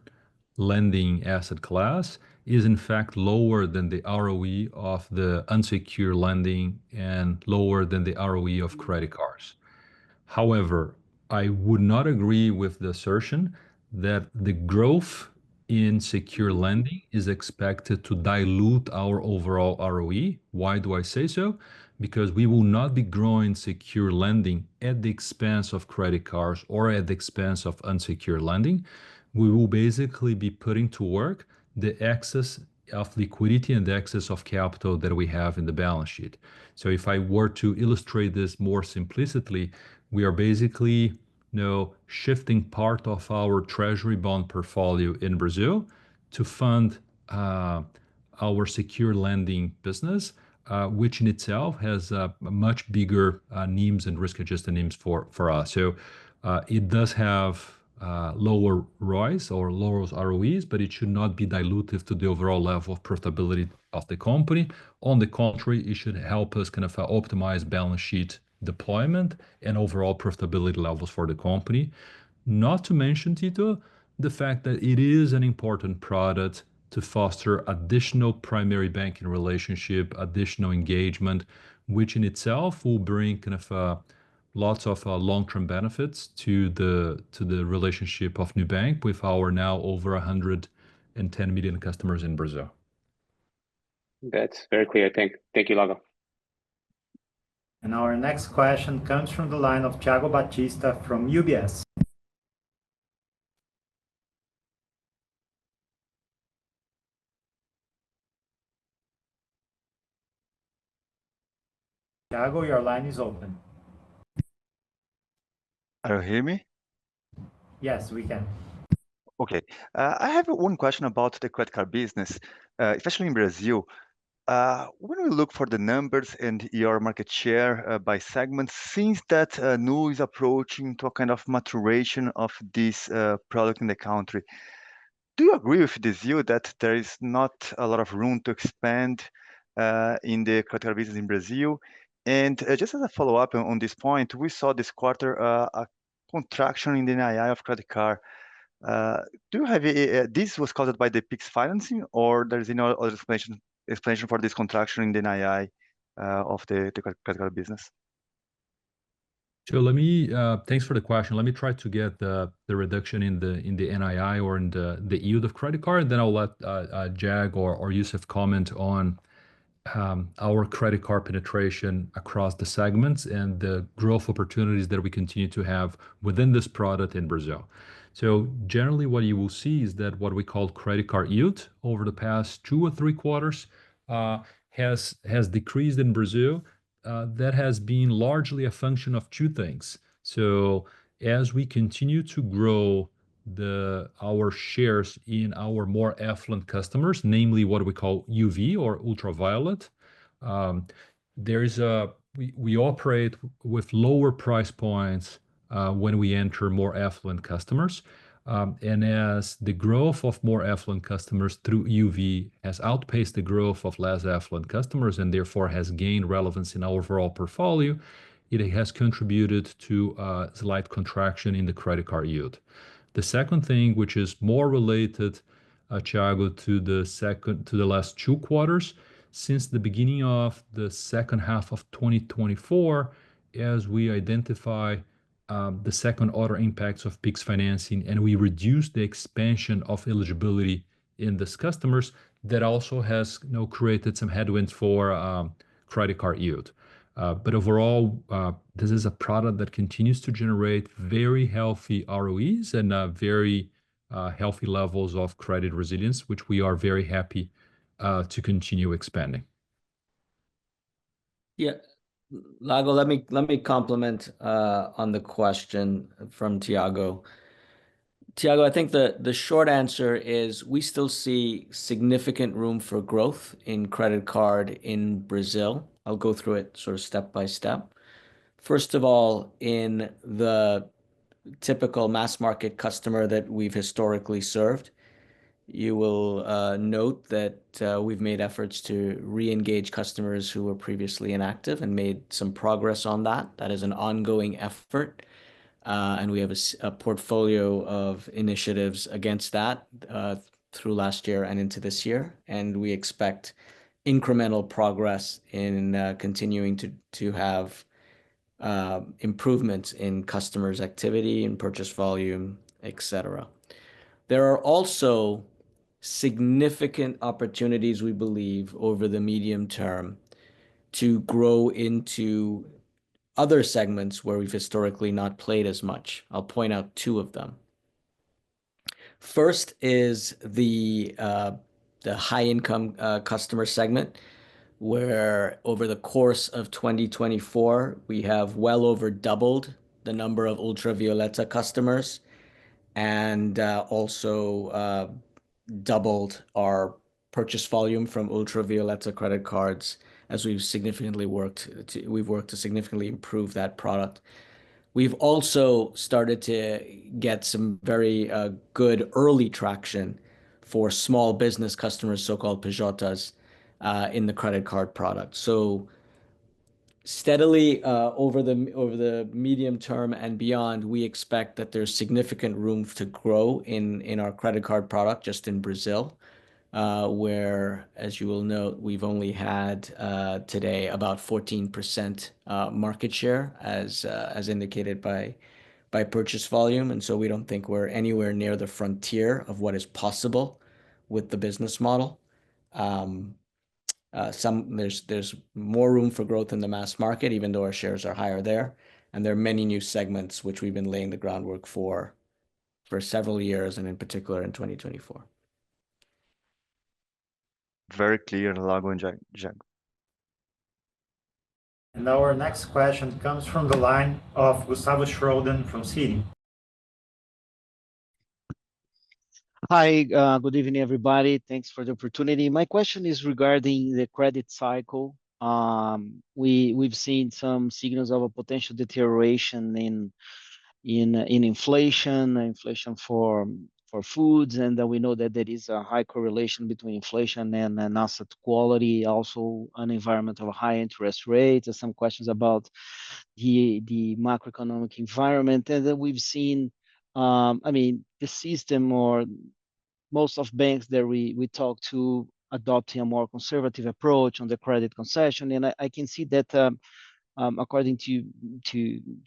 lending asset class is in fact lower than the ROE of the unsecured lending and lower than the ROE of credit cards. However, I would not agree with the assertion that the growth in secure lending is expected to dilute our overall ROE. Why do I say so? Because we will not be growing secure lending at the expense of credit cards or at the expense of unsecured lending. We will basically be putting to work the excess of liquidity and the excess of capital that we have in the balance sheet. So if I were to illustrate this more simplistically, we are basically shifting part of our treasury bond portfolio in Brazil to fund our secure lending business, which in itself has a much bigger NIMs and risk-adjusted NIMs for us. So it does have lower ROIs or lower ROEs, but it should not be dilutive to the overall level of profitability of the company. On the contrary, it should help us kind of optimize balance sheet deployment and overall profitability levels for the company. Not to mention, Tito, the fact that it is an important product to foster additional primary banking relationship, additional engagement, which in itself will bring kind of lots of long-term benefits to the relationship of Nubank with our now over 110 million customers in Brazil. That's very clear. Thank you, Lago. And our next question comes from the line of Thiago Batista from UBS. Thiago, your line is open. Can you hear me? Yes, we can. Okay. I have one question about the credit card business, especially in Brazil. When we look for the numbers and your market share by segment, seems that Nu is approaching to a kind of maturation of this product in the country. Do you agree with this view that there is not a lot of room to expand in the credit card business in Brazil? And just as a follow-up on this point, we saw this quarter a contraction in the NII of credit card. Do you have this was caused by the PIX financing, or there is any other explanation for this contraction in the NII of the credit card business? So let me thanks for the question. Let me try to get the reduction in the NII or in the yield of credit card, then I'll let Jag or Youssef comment on our credit card penetration across the segments and the growth opportunities that we continue to have within this product in Brazil. So generally, what you will see is that what we call credit card yield over the past 2 or 3 quarters has decreased in Brazil. That has been largely a function of 2 things. So as we continue to grow our shares in our more affluent customers, namely what we call UV or ultraviolet, we operate with lower price points when we enter more affluent customers. And as the growth of more affluent customers through UV has outpaced the growth of less affluent customers and therefore has gained relevance in our overall portfolio, it has contributed to a slight contraction in the credit card yield. The second thing, which is more related, Thiago, to the last 2 quarters, since the beginning of the second half of 2024, as we identify the second order impacts of PIX financing, and we reduce the expansion of eligibility in these customers, that also has created some headwinds for credit card yield. But overall, this is a product that continues to generate very healthy ROEs and very healthy levels of credit resilience, which we are very happy to continue expanding. Yeah, Lago, let me compliment on the question from Thiago. Thiago, I think the short answer is we still see significant room for growth in credit card in Brazil. I'll go through it sort of step by step. First of all, in the typical mass market customer that we've historically served, you will note that we've made efforts to re-engage customers who were previously inactive and made some progress on that. That is an ongoing effort. And we have a portfolio of initiatives against that through last year and into this year. And we expect incremental progress in continuing to have improvements in customers' activity and purchase volume, etc. There are also significant opportunities, we believe, over the medium term to grow into other segments where we've historically not played as much. I'll point out 2 of them. First is the high-income customer segment, where over the course of 2024, we have well over doubled the number of Ultravioleta customers and also doubled our purchase volume from Ultravioleta credit cards as we've worked to significantly improve that product. We've also started to get some very good early traction for small business customers, so-called PJs, in the credit card product. So steadily over the medium term and beyond, we expect that there's significant room to grow in our credit card product just in Brazil, where, as you will note, we've only had today about 14% market share as indicated by purchase volume. And so we don't think we're anywhere near the frontier of what is possible with the business model. There's more room for growth in the mass market, even though our shares are higher there. And there are many new segments which we've been laying the groundwork for several years, and in particular in 2024. Very clear, Lago and Jag. And our next question comes from the line of Gustavo Schroden from Citi. Hi, good evening, everybody. Thanks for the opportunity. My question is regarding the credit cycle. We've seen some signals of a potential deterioration in inflation for foods, and we know that there is a high correlation between inflation and asset quality, also an environment of high interest rates, and some questions about the macroeconomic environment. And then we've seen, I mean, the system or most of banks that we talk to adopting a more conservative approach on the credit concession. And I can see that according to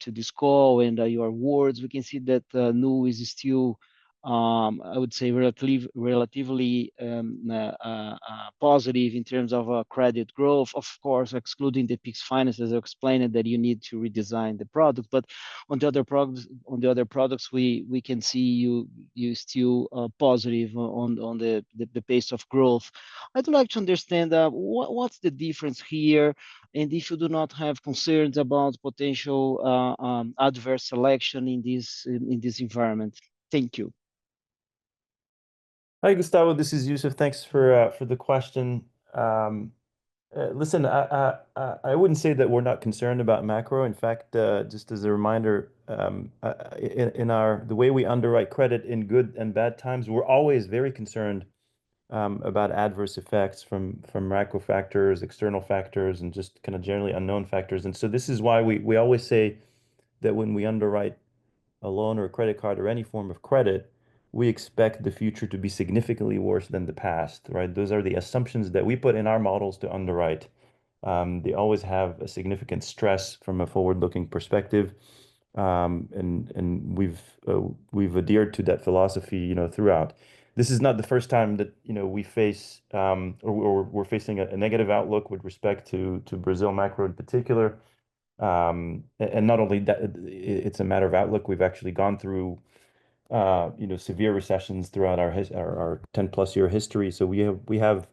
this call and your words, we can see that Nu is still, I would say, relatively positive in terms of credit growth. Of course, excluding the Pix Finance, as I explained, that you need to redesign the product. But on the other products, we can see you still positive on the pace of growth. I'd like to understand what's the difference here, and if you do not have concerns about potential adverse selection in this environment. Thank you. Hi, Gustavo. This is Yusuf. Thanks for the question. Listen, I wouldn't say that we're not concerned about macro. In fact, just as a reminder, in the way we underwrite credit in good and bad times, we're always very concerned about adverse effects from macro factors, external factors, and just kind of generally unknown factors. And so this is why we always say that when we underwrite a loan or a credit card or any form of credit, we expect the future to be significantly worse than the past, right? Those are the assumptions that we put in our models to underwrite. They always have a significant stress from a forward-looking perspective. And we've adhered to that philosophy, throughout. This is not the first time that, we face or we're facing a negative outlook with respect to Brazil macro in particular. And not only that, it's a matter of outlook. We've actually gone through severe recessions throughout our 10+ year history. So we have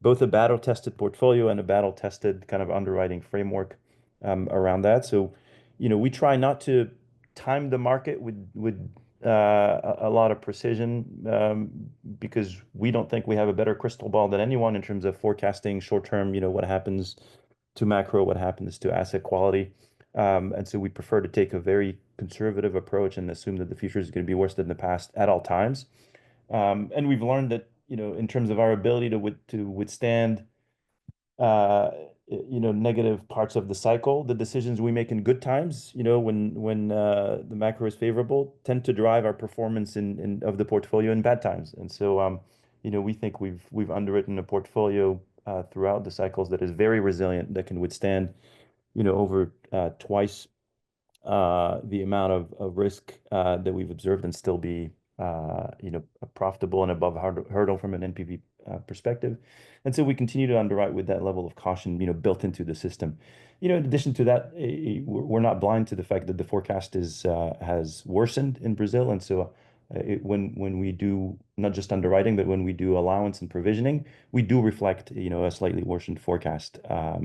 both a battle-tested portfolio and a battle-tested kind of underwriting framework around that. So, we try not to time the market with a lot of precision because we don't think we have a better crystal ball than anyone in terms of forecasting short-term, what happens to macro, what happens to asset quality. And so we prefer to take a very conservative approach and assume that the future is going to be worse than the past at all times. And we've learned that, in terms of our ability to withstand, negative parts of the cycle, the decisions we make in good times, when the macro is favorable, tend to drive our performance of the portfolio in bad times. And so, we think we've underwritten a portfolio throughout the cycles that is very resilient, that can withstand, over twice the amount of risk that we've observed and still be, profitable and above hurdle from an NPV perspective. And so we continue to underwrite with that level of caution, built into the system. In addition to that, we're not blind to the fact that the forecast has worsened in Brazil. And so when we do not just underwriting, but when we do allowance and provisioning, we do reflect, a slightly worsened forecast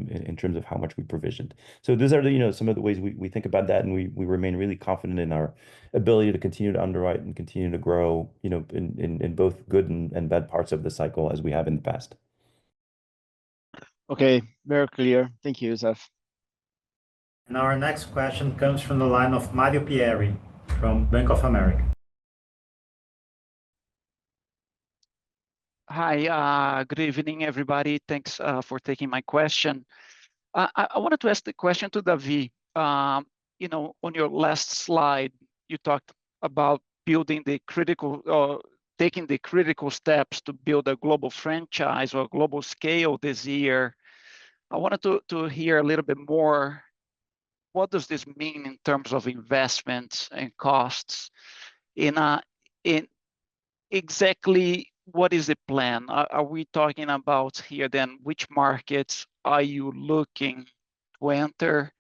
in terms of how much we provisioned. So those are some of the ways we think about that, and we remain really confident in our ability to continue to underwrite and continue to grow, in both good and bad parts of the cycle as we have in the past. Okay, very clear. Thank you, Yusuf. And our next question comes from the line of Mario Pierri from Bank of America. Hi, good evening, everybody. Thanks for taking my question. I wanted to ask the question to Davi. On your last slide, you talked about taking the critical steps to build a global franchise or global scale this year. I wanted to hear a little bit more. What does this mean in terms of investments and costs? In exactly what is the plan? Are we talking about here then which markets are you looking to enter?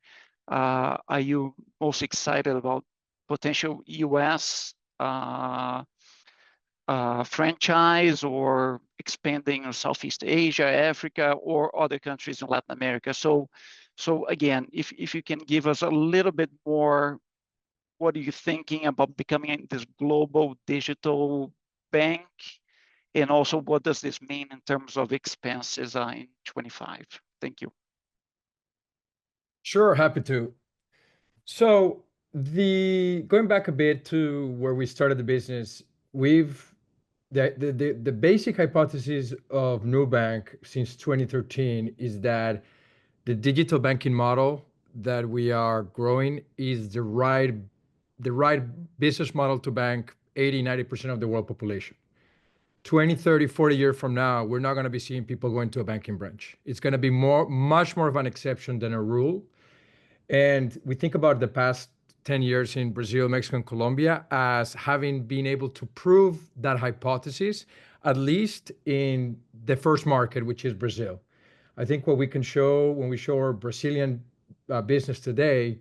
Are you most excited about potential US franchise or expanding in Southeast Asia, Africa, or other countries in Latin America? So again, if you can give us a little bit more, what are you thinking about becoming this global digital bank? And also, what does this mean in terms of expenses in 25? Thank you. Sure, happy to. So going back a bit to where we started the business, the basic hypothesis of Nubank since 2013 is that the digital banking model that we are growing is the right business model to bank 80-90% of the world population. 20, 30, 40 years from now, we're not going to be seeing people going to a banking branch. It's going to be much more of an exception than a rule. And we think about the past 10 years in Brazil, Mexico, and Colombia as having been able to prove that hypothesis, at least in the first market, which is Brazil. I think what we can show when we show our Brazilian business today,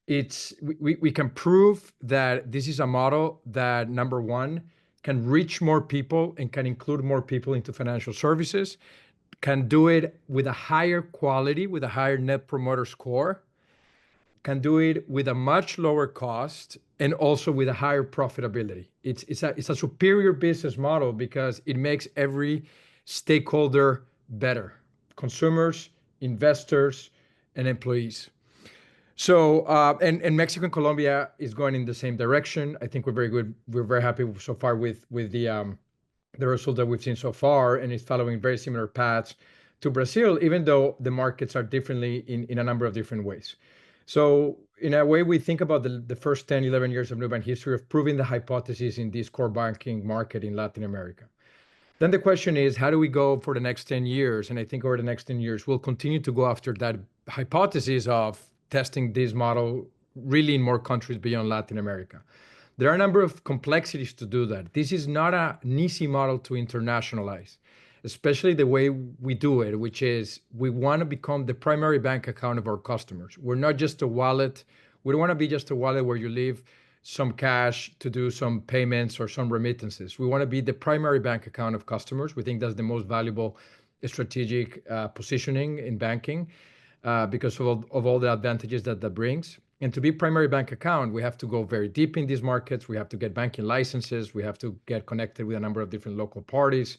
we can prove that this is a model that, number one, can reach more people and can include more people into financial services, can do it with a higher quality, with a higher net promoter score, can do it with a much lower cost, and also with a higher profitability. It's a superior business model because it makes every stakeholder better: consumers, investors, and employees. So, and Mexico and Colombia is going in the same direction. I think we're very good. We're very happy so far with the result that we've seen so far, and it's following very similar paths to Brazil, even though the markets are differently in a number of different ways. So in a way, we think about the first 10, 11 years of Nubank history of proving the hypothesis in this core banking market in Latin America. Then the question is, how do we go for the next 10 years? And I think over the next 10 years, we'll continue to go after that hypothesis of testing this model really in more countries beyond Latin America. There are a number of complexities to do that. This is not an easy model to internationalize, especially the way we do it, which is we want to become the primary bank account of our customers. We're not just a wallet. We don't want to be just a wallet where you leave some cash to do some payments or some remittances. We want to be the primary bank account of customers. We think that's the most valuable strategic positioning in banking because of all the advantages that brings. And to be primary bank account, we have to go very deep in these markets. We have to get banking licenses. We have to get connected with a number of different local parties.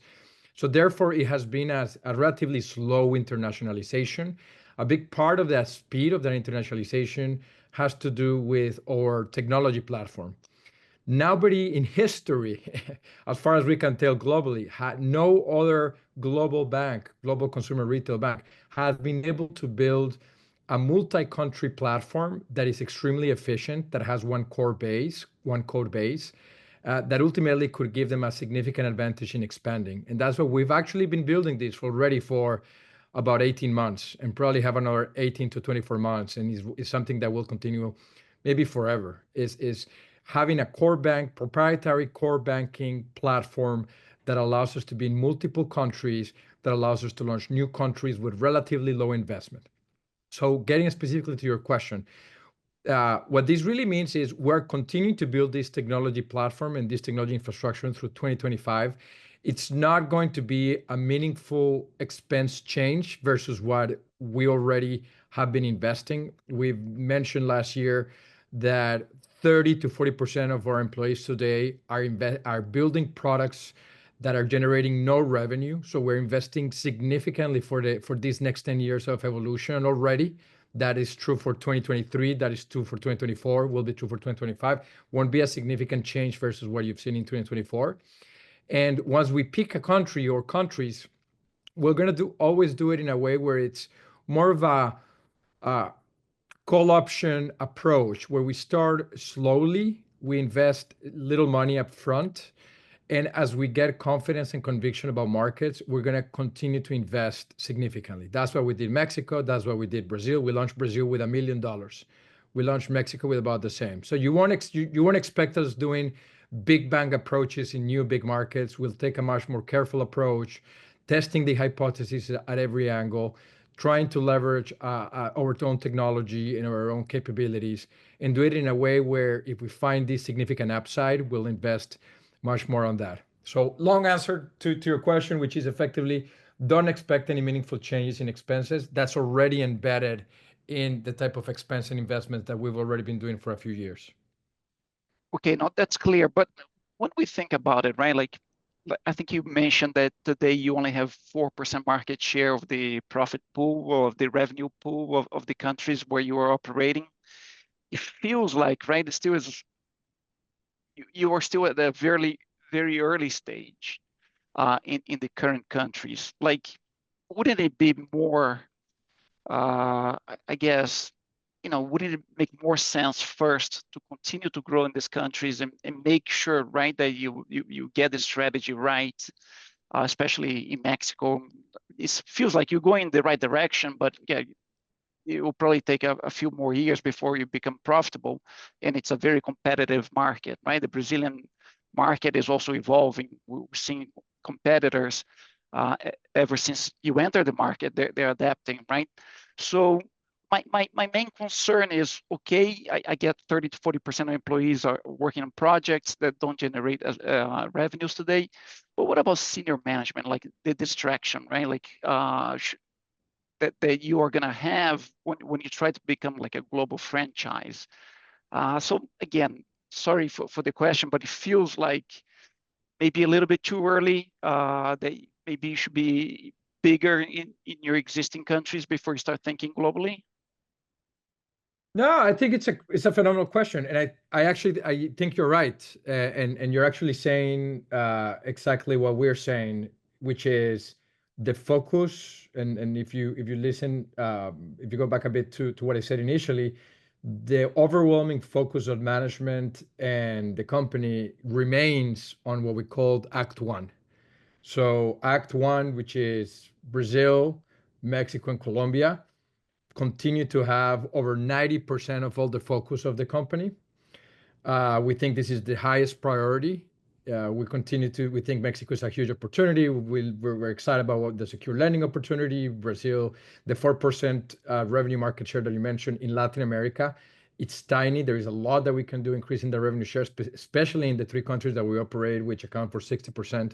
So therefore, it has been a relatively slow internationalization. A big part of that speed of that internationalization has to do with our technology platform. Nobody in history, as far as we can tell globally, no other global bank, global consumer retail bank, has been able to build a multi-country platform that is extremely efficient, that has one code base, that ultimately could give them a significant advantage in expanding. And that's what we've actually been building this already for about 18 months and probably have another 18 to 24 months. And is something that will continue maybe forever, is having a proprietary core banking platform that allows us to be in multiple countries, that allows us to launch new countries with relatively low investment. So getting specifically to your question, what this really means is we're continuing to build this technology platform and this technology infrastructure through 2025. It's not going to be a meaningful expense change versus what we already have been investing. We've mentioned last year that 30 to 40% of our employees today are building products that are generating no revenue. So we're investing significantly for these next 10 years of evolution already. That is true for 2023. That is true for 2024. Will be true for 2025. Won't be a significant change versus what you've seen in 2024. And once we pick a country or countries, we're going to always do it in a way where it's more of a call option approach, where we start slowly, we invest little money up front. And as we get confidence and conviction about markets, we're going to continue to invest significantly. That's what we did Mexico. That's what we did Brazil. We launched Brazil with $1 million. We launched Mexico with about the same. So you won't expect us doing big bang approaches in new big markets. We'll take a much more careful approach, testing the hypothesis at every angle, trying to leverage our own technology and our own capabilities, and do it in a way where if we find this significant upside, we'll invest much more on that. So long answer to your question, which is effectively, don't expect any meaningful changes in expenses. That's already embedded in the type of expense and investment that we've already been doing for a few years. Okay, no, that's clear. But when we think about it, right, like I think you mentioned that today you only have 4% market share of the profit pool or of the revenue pool of the countries where you are operating. It feels like, right, it still is, you are still at a very very early stage in the current countries. Like, wouldn't it be more, I guess, wouldn't it make more sense first to continue to grow in these countries and make sure, right, that you get the strategy right, especially in Mexico? It feels like you're going in the right direction, but yeah, it will probably take a few more years before you become profitable, and it's a very competitive market, right? The Brazilian market is also evolving. We're seeing competitors ever since you enter the market, they're adapting, right? So my main concern is, okay, I get 30 to 40% of employees are working on projects that don't generate revenues today, but what about senior management, like the distraction, right? Like that you are gonna have when you try to become like a global franchise. So again, sorry for the question, but it feels like maybe a little bit too early, that maybe you should be bigger in your existing countries before you start thinking globally. No, I think it's a phenomenal question, and I think you're right, and you're actually saying exactly what we're saying, which is the focus. And if you listen, if you go back a bit to what I said initially, the overwhelming focus of management and the company remains on what we called Act One. So Act One, which is Brazil, Mexico, and Colombia, continue to have over 90% of all the focus of the company. We think this is the highest priority. We think Mexico is a huge opportunity. We're excited about what the secure lending opportunity, Brazil, the 4% revenue market share that you mentioned in Latin America. It's tiny. There is a lot that we can do increasing the revenue shares, especially in the 3 countries that we operate, which account for 60%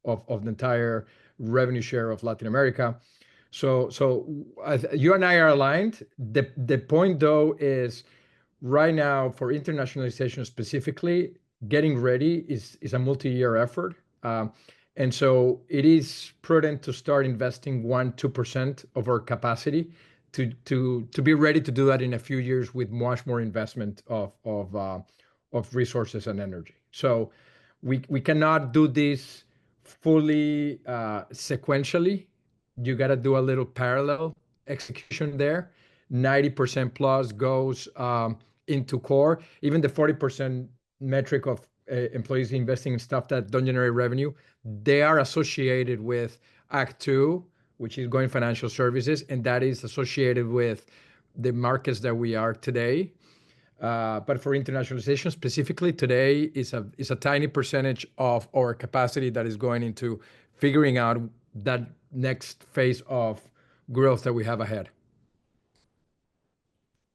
of the entire revenue share of Latin America. So you and I are aligned. The point, though, is right now for internationalization specifically, getting ready is a multi-year effort. And so it is prudent to start investing 1-2% of our capacity to be ready to do that in a few years with much more investment of resources and energy. So we cannot do this fully sequentially. You got to do a little parallel execution there. 90% plus goes into core. Even the 40% metric of employees investing in stuff that don't generate revenue, they are associated with Act Two, which is going financial services, and that is associated with the markets that we are today. But for internationalization specifically, today is a tiny percentage of our capacity that is going into figuring out that next phase of growth that we have ahead.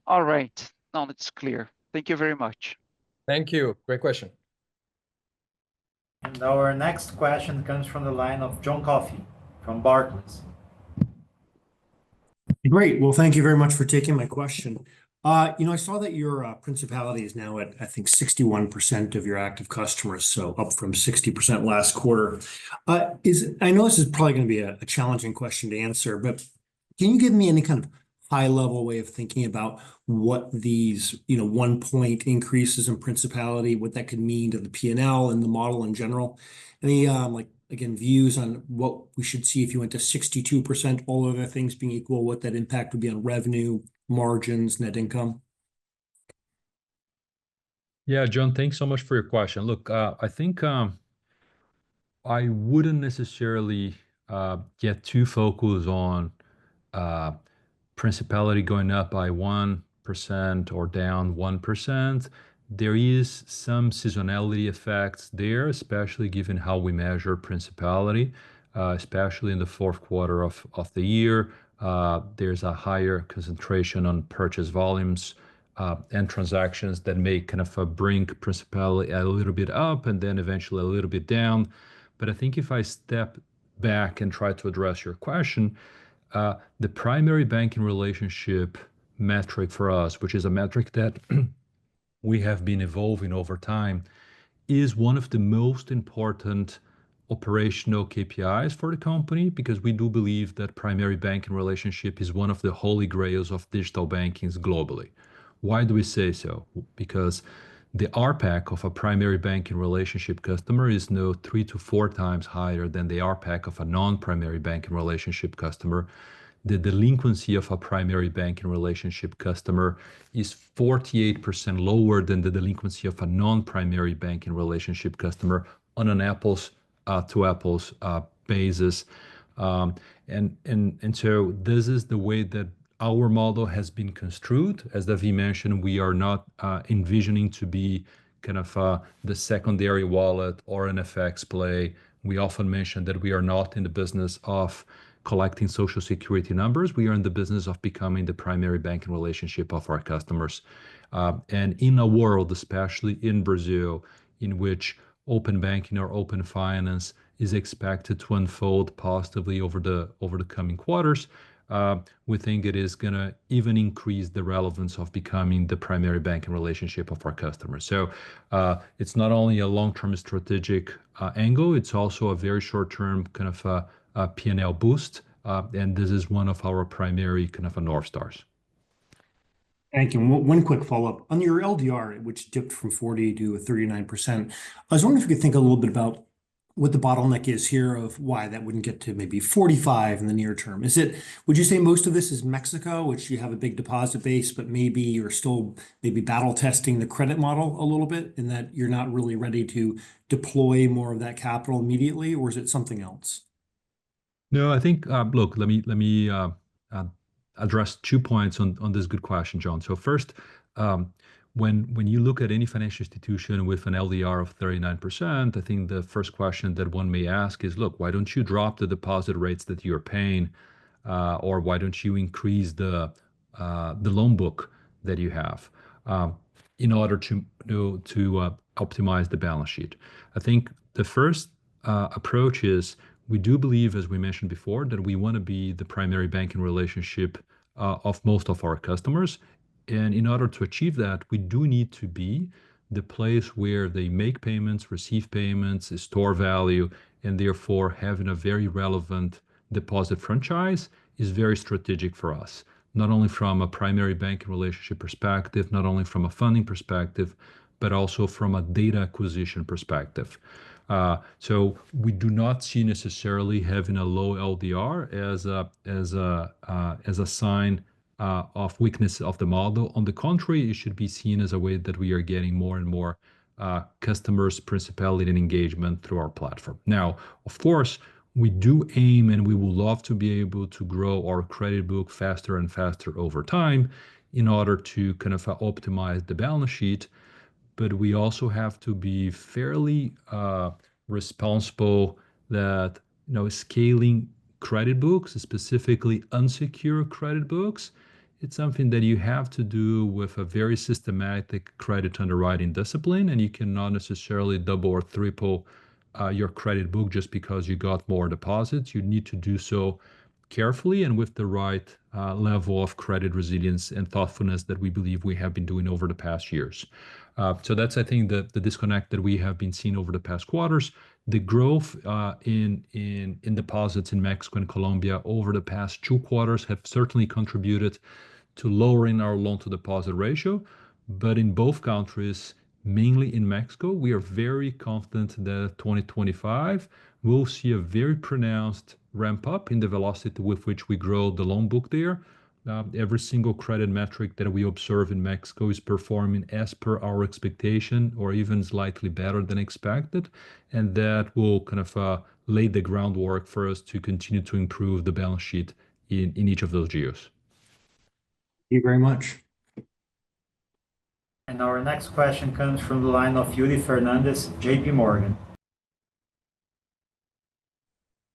All right. Now it's clear. Thank you very much. Thank you. Great question. And our next question comes from the line of John Coffey from Barclays. Great. Well, thank you very much for taking my question. I saw that your principality is now at, I think, 61% of your active customers, so up from 60% last quarter. I know this is probably going to be a challenging question to answer, but can you give me any kind of high-level way of thinking about what these, 1-point increases in principality, what that could mean to the P&L and the model in general? Any, again, views on what we should see if you went to 62%, all other things being equal, what that impact would be on revenue, margins, net income? Yeah, John, thanks so much for your question. Look, I think I wouldn't necessarily get too focused on principality going up by 1% or down 1%. There is some seasonality effects there, especially given how we measure principality, especially in the fourth quarter of the year. There's a higher concentration on purchase volumes and transactions that may kind of bring principality a little bit up and then eventually a little bit down. But I think if I step back and try to address your question, the primary banking relationship metric for us, which is a metric that we have been evolving over time, is one of the most important operational KPIs for the company, because we do believe that primary banking relationship is one of the holy grails of digital bankings globally. Why do we say so? Because the RPAC of a primary banking relationship customer is now 3 to 4 times higher than the RPAC of a non-primary banking relationship customer. The delinquency of a primary banking relationship customer is 48% lower than the delinquency of a non-primary banking relationship customer on an apples to apples basis. And so this is the way that our model has been construed. As Davi mentioned, we are not envisioning to be kind of the secondary wallet or an FX play. We often mention that we are not in the business of collecting social security numbers. We are in the business of becoming the primary banking relationship of our customers. And in a world, especially in Brazil, in which open banking or open finance is expected to unfold positively over the coming quarters, we think it is going to even increase the relevance of becoming the primary banking relationship of our customers. So it's not only a long-term strategic angle, it's also a very short-term kind of a P&L boost. And this is one of our primary kind of North Stars. Thank you. One quick follow-up. On your LDR, which dipped from 40 to 39%, I was wondering if you could think a little bit about what the bottleneck is here of why that wouldn't get to maybe 45 in the near term. Would you say most of this is Mexico, which you have a big deposit base, but maybe you're still battle testing the credit model a little bit in that you're not really ready to deploy more of that capital immediately, or is it something else? No, I think, look, let me address 2 points on this good question, John. So first, when you look at any financial institution with an LDR of 39%, I think the first question that one may ask is, look, why don't you drop the deposit rates that you're paying, or why don't you increase the loan book that you have in order to optimize the balance sheet? I think the first approach is we do believe, as we mentioned before, that we want to be the primary banking relationship of most of our customers. And in order to achieve that, we do need to be the place where they make payments, receive payments, store value, and therefore having a very relevant deposit franchise is very strategic for us, not only from a primary banking relationship perspective, not only from a funding perspective, but also from a data acquisition perspective. So we do not see necessarily having a low LDR as a sign of weakness of the model. On the contrary, it should be seen as a way that we are getting more and more customers' principality and engagement through our platform. Now, of course, we do aim and we would love to be able to grow our credit book faster and faster over time in order to kind of optimize the balance sheet. But we also have to be fairly responsible that scaling credit books, specifically unsecured credit books, it's something that you have to do with a very systematic credit underwriting discipline, and you cannot necessarily double or triple your credit book just because you got more deposits. You need to do so carefully and with the right level of credit resilience and thoughtfulness that we believe we have been doing over the past years. So that's, I think, the disconnect that we have been seeing over the past quarters. The growth in deposits in Mexico and Colombia over the past 2 quarters have certainly contributed to lowering our loan-to-deposit ratio. But in both countries, mainly in Mexico, we are very confident that 2025 will see a very pronounced ramp up in the velocity with which we grow the loan book there. Every single credit metric that we observe in Mexico is performing as per our expectation or even slightly better than expected. And that will kind of lay the groundwork for us to continue to improve the balance sheet in each of those geos. Thank you very much. And our next question comes from the line of Yuri Fernandez, JP Morgan.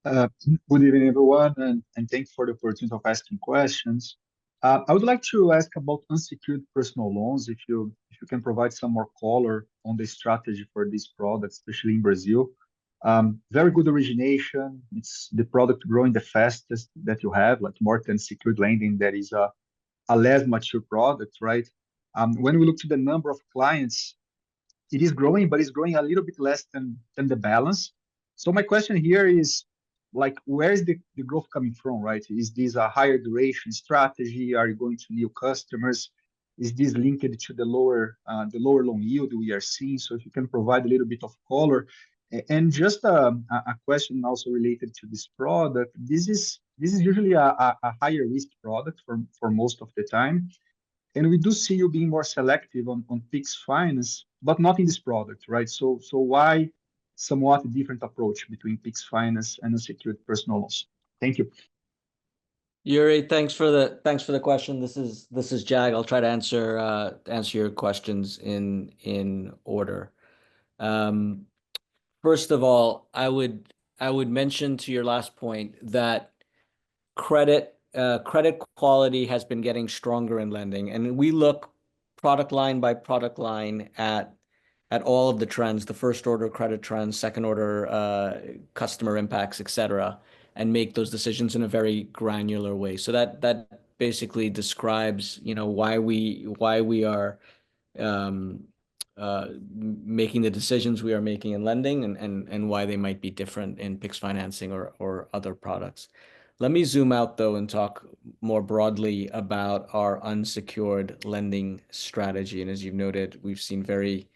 Good evening, everyone, and thanks for the opportunity of asking questions. I would like to ask about unsecured personal loans, if you can provide some more color on the strategy for this product, especially in Brazil. Very good origination. It's the product growing the fastest that you have, like more than secured lending. That is a less mature product, right? When we look to the number of clients, it is growing, but it's growing a little bit less than the balance. So my question here is, like, where is the growth coming from, right? Is this a higher duration strategy? Are you going to new customers? Is this linked to the lower loan yield we are seeing? So if you can provide a little bit of color. And just a question also related to this product. This is usually a higher risk product for most of the time. And we do see you being more selective on Pix Finance, but not in this product, right? So why somewhat different approach between Pix Finance and unsecured personal loans? Thank you. Yuri, thanks for the question. This is Jag. I'll try to answer your questions in order. First of all, I would mention to your last point that credit quality has been getting stronger in lending, and we look product line by product line at all of the trends, the first order credit trends, second order customer impacts, etc., and make those decisions in a very granular way. So that basically describes, why we are making the decisions we are making in lending and why they might be different in Pix financing or other products. Let me zoom out though and talk more broadly about our unsecured lending strategy. And as you've noted, we've seen very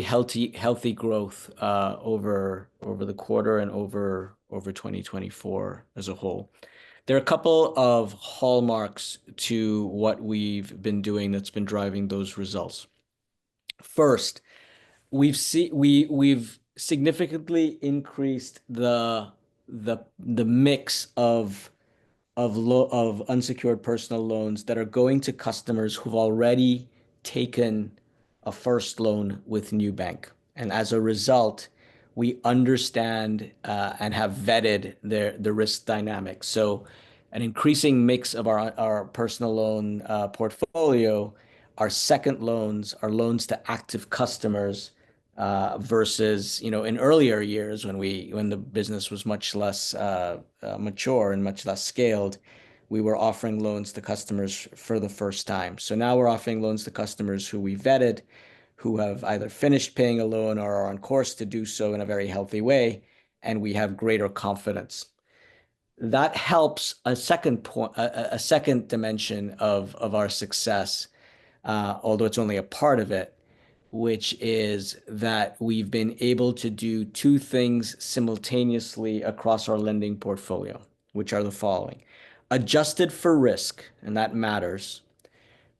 healthy growth over the quarter and over 2024 as a whole. There are a couple of hallmarks to what we've been doing that's been driving those results. First, we've significantly increased the mix of unsecured personal loans that are going to customers who've already taken a first loan with Nubank. And as a result, we understand and have vetted the risk dynamics. So an increasing mix of our personal loan portfolio are second loans, are loans to active customers versus, in earlier years when the business was much less mature and much less scaled, we were offering loans to customers for the first time. So now we're offering loans to customers who we vetted, who have either finished paying a loan or are on course to do so in a very healthy way, and we have greater confidence. That helps a second dimension of our success, although it's only a part of it, which is that we've been able to do two things simultaneously across our lending portfolio, which are the following. Adjusted for risk, and that matters,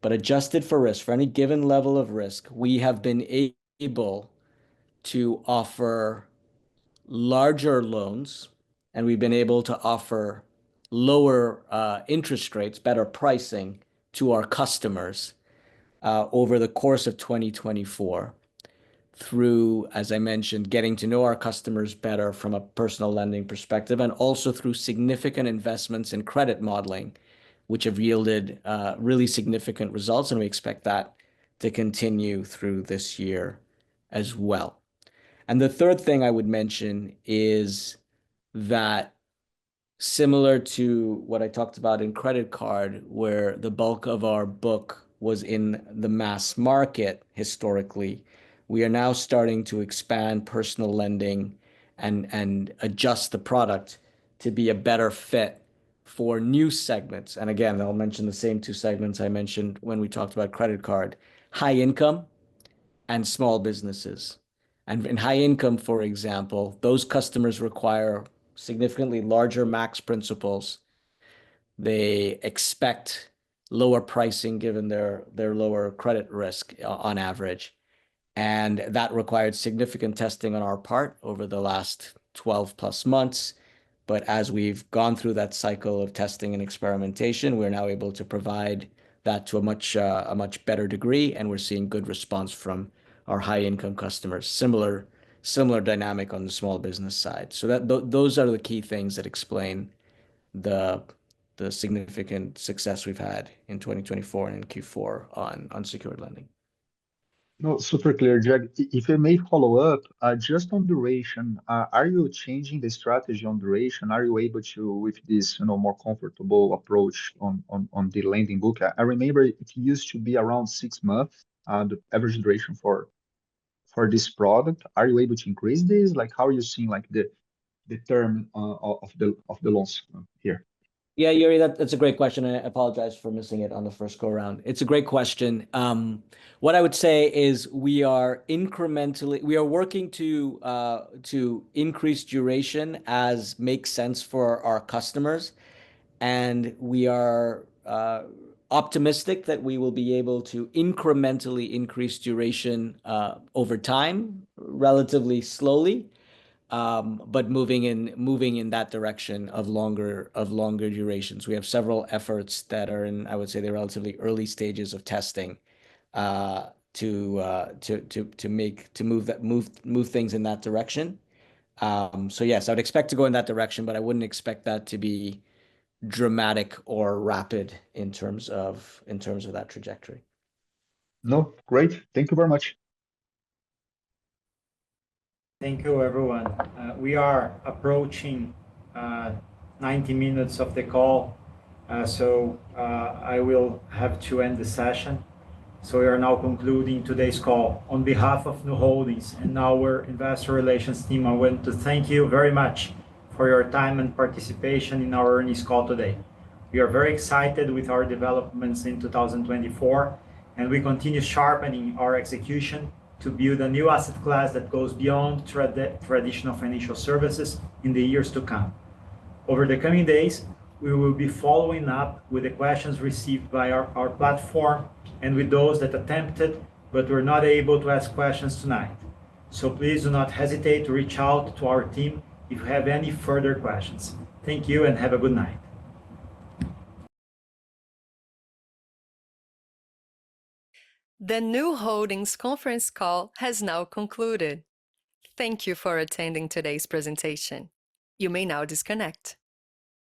but adjusted for risk, for any given level of risk, we have been able to offer larger loans, and we've been able to offer lower interest rates, better pricing to our customers over the course of 2024 through, as I mentioned, getting to know our customers better from a personal lending perspective, and also through significant investments in credit modeling, which have yielded really significant results, and we expect that to continue through this year as well. And the third thing I would mention is that similar to what I talked about in credit card, where the bulk of our book was in the mass market historically, we are now starting to expand personal lending and adjust the product to be a better fit for new segments. And again, I'll mention the same two segments I mentioned when we talked about credit card: high income and small businesses. And in high income, for example, those customers require significantly larger max principals. They expect lower pricing given their lower credit risk on average. And that required significant testing on our part over the last 12 plus months. But as we've gone through that cycle of testing and experimentation, we're now able to provide that to a much better degree, and we're seeing good response from our high income customers. Similar dynamic on the small business side. So those are the key things that explain the significant success we've had in 2024 and in Q4 on unsecured lending. No, super clear, Jag. If I may follow up, just on duration, are you changing the strategy on duration? Are you able to, with this, more comfortable approach on the lending book? I remember it used to be around 6 months, the average duration for this product. Are you able to increase this? Like, how are you seeing the term of the loans here? Yeah, Yuri, that's a great question. I apologize for missing it on the first go round. It's a great question. What I would say is we are working to increase duration as makes sense for our customers, and we are optimistic that we will be able to incrementally increase duration over time, relatively slowly. But moving in that direction of longer durations. We have several efforts that are in, I would say, the relatively early stages of testing to move things in that direction. So yes, I would expect to go in that direction, but I wouldn't expect that to be dramatic or rapid in terms of that trajectory. No, great. Thank you very much. Thank you, everyone. We are approaching 90 minutes of the call, so I will have to end the session. So we are now concluding today's call. On behalf of Nu Holdings and our investor relations team, I want to thank you very much for your time and participation in our earnings call today. We are very excited with our developments in 2024, and we continue sharpening our execution to build a new asset class that goes beyond traditional financial services in the years to come. Over the coming days, we will be following up with the questions received by our platform and with those that attempted but were not able to ask questions tonight. So please do not hesitate to reach out to our team if you have any further questions. Thank you and have a good night. The Nu Holdings conference call has now concluded. Thank you for attending today's presentation. You may now disconnect.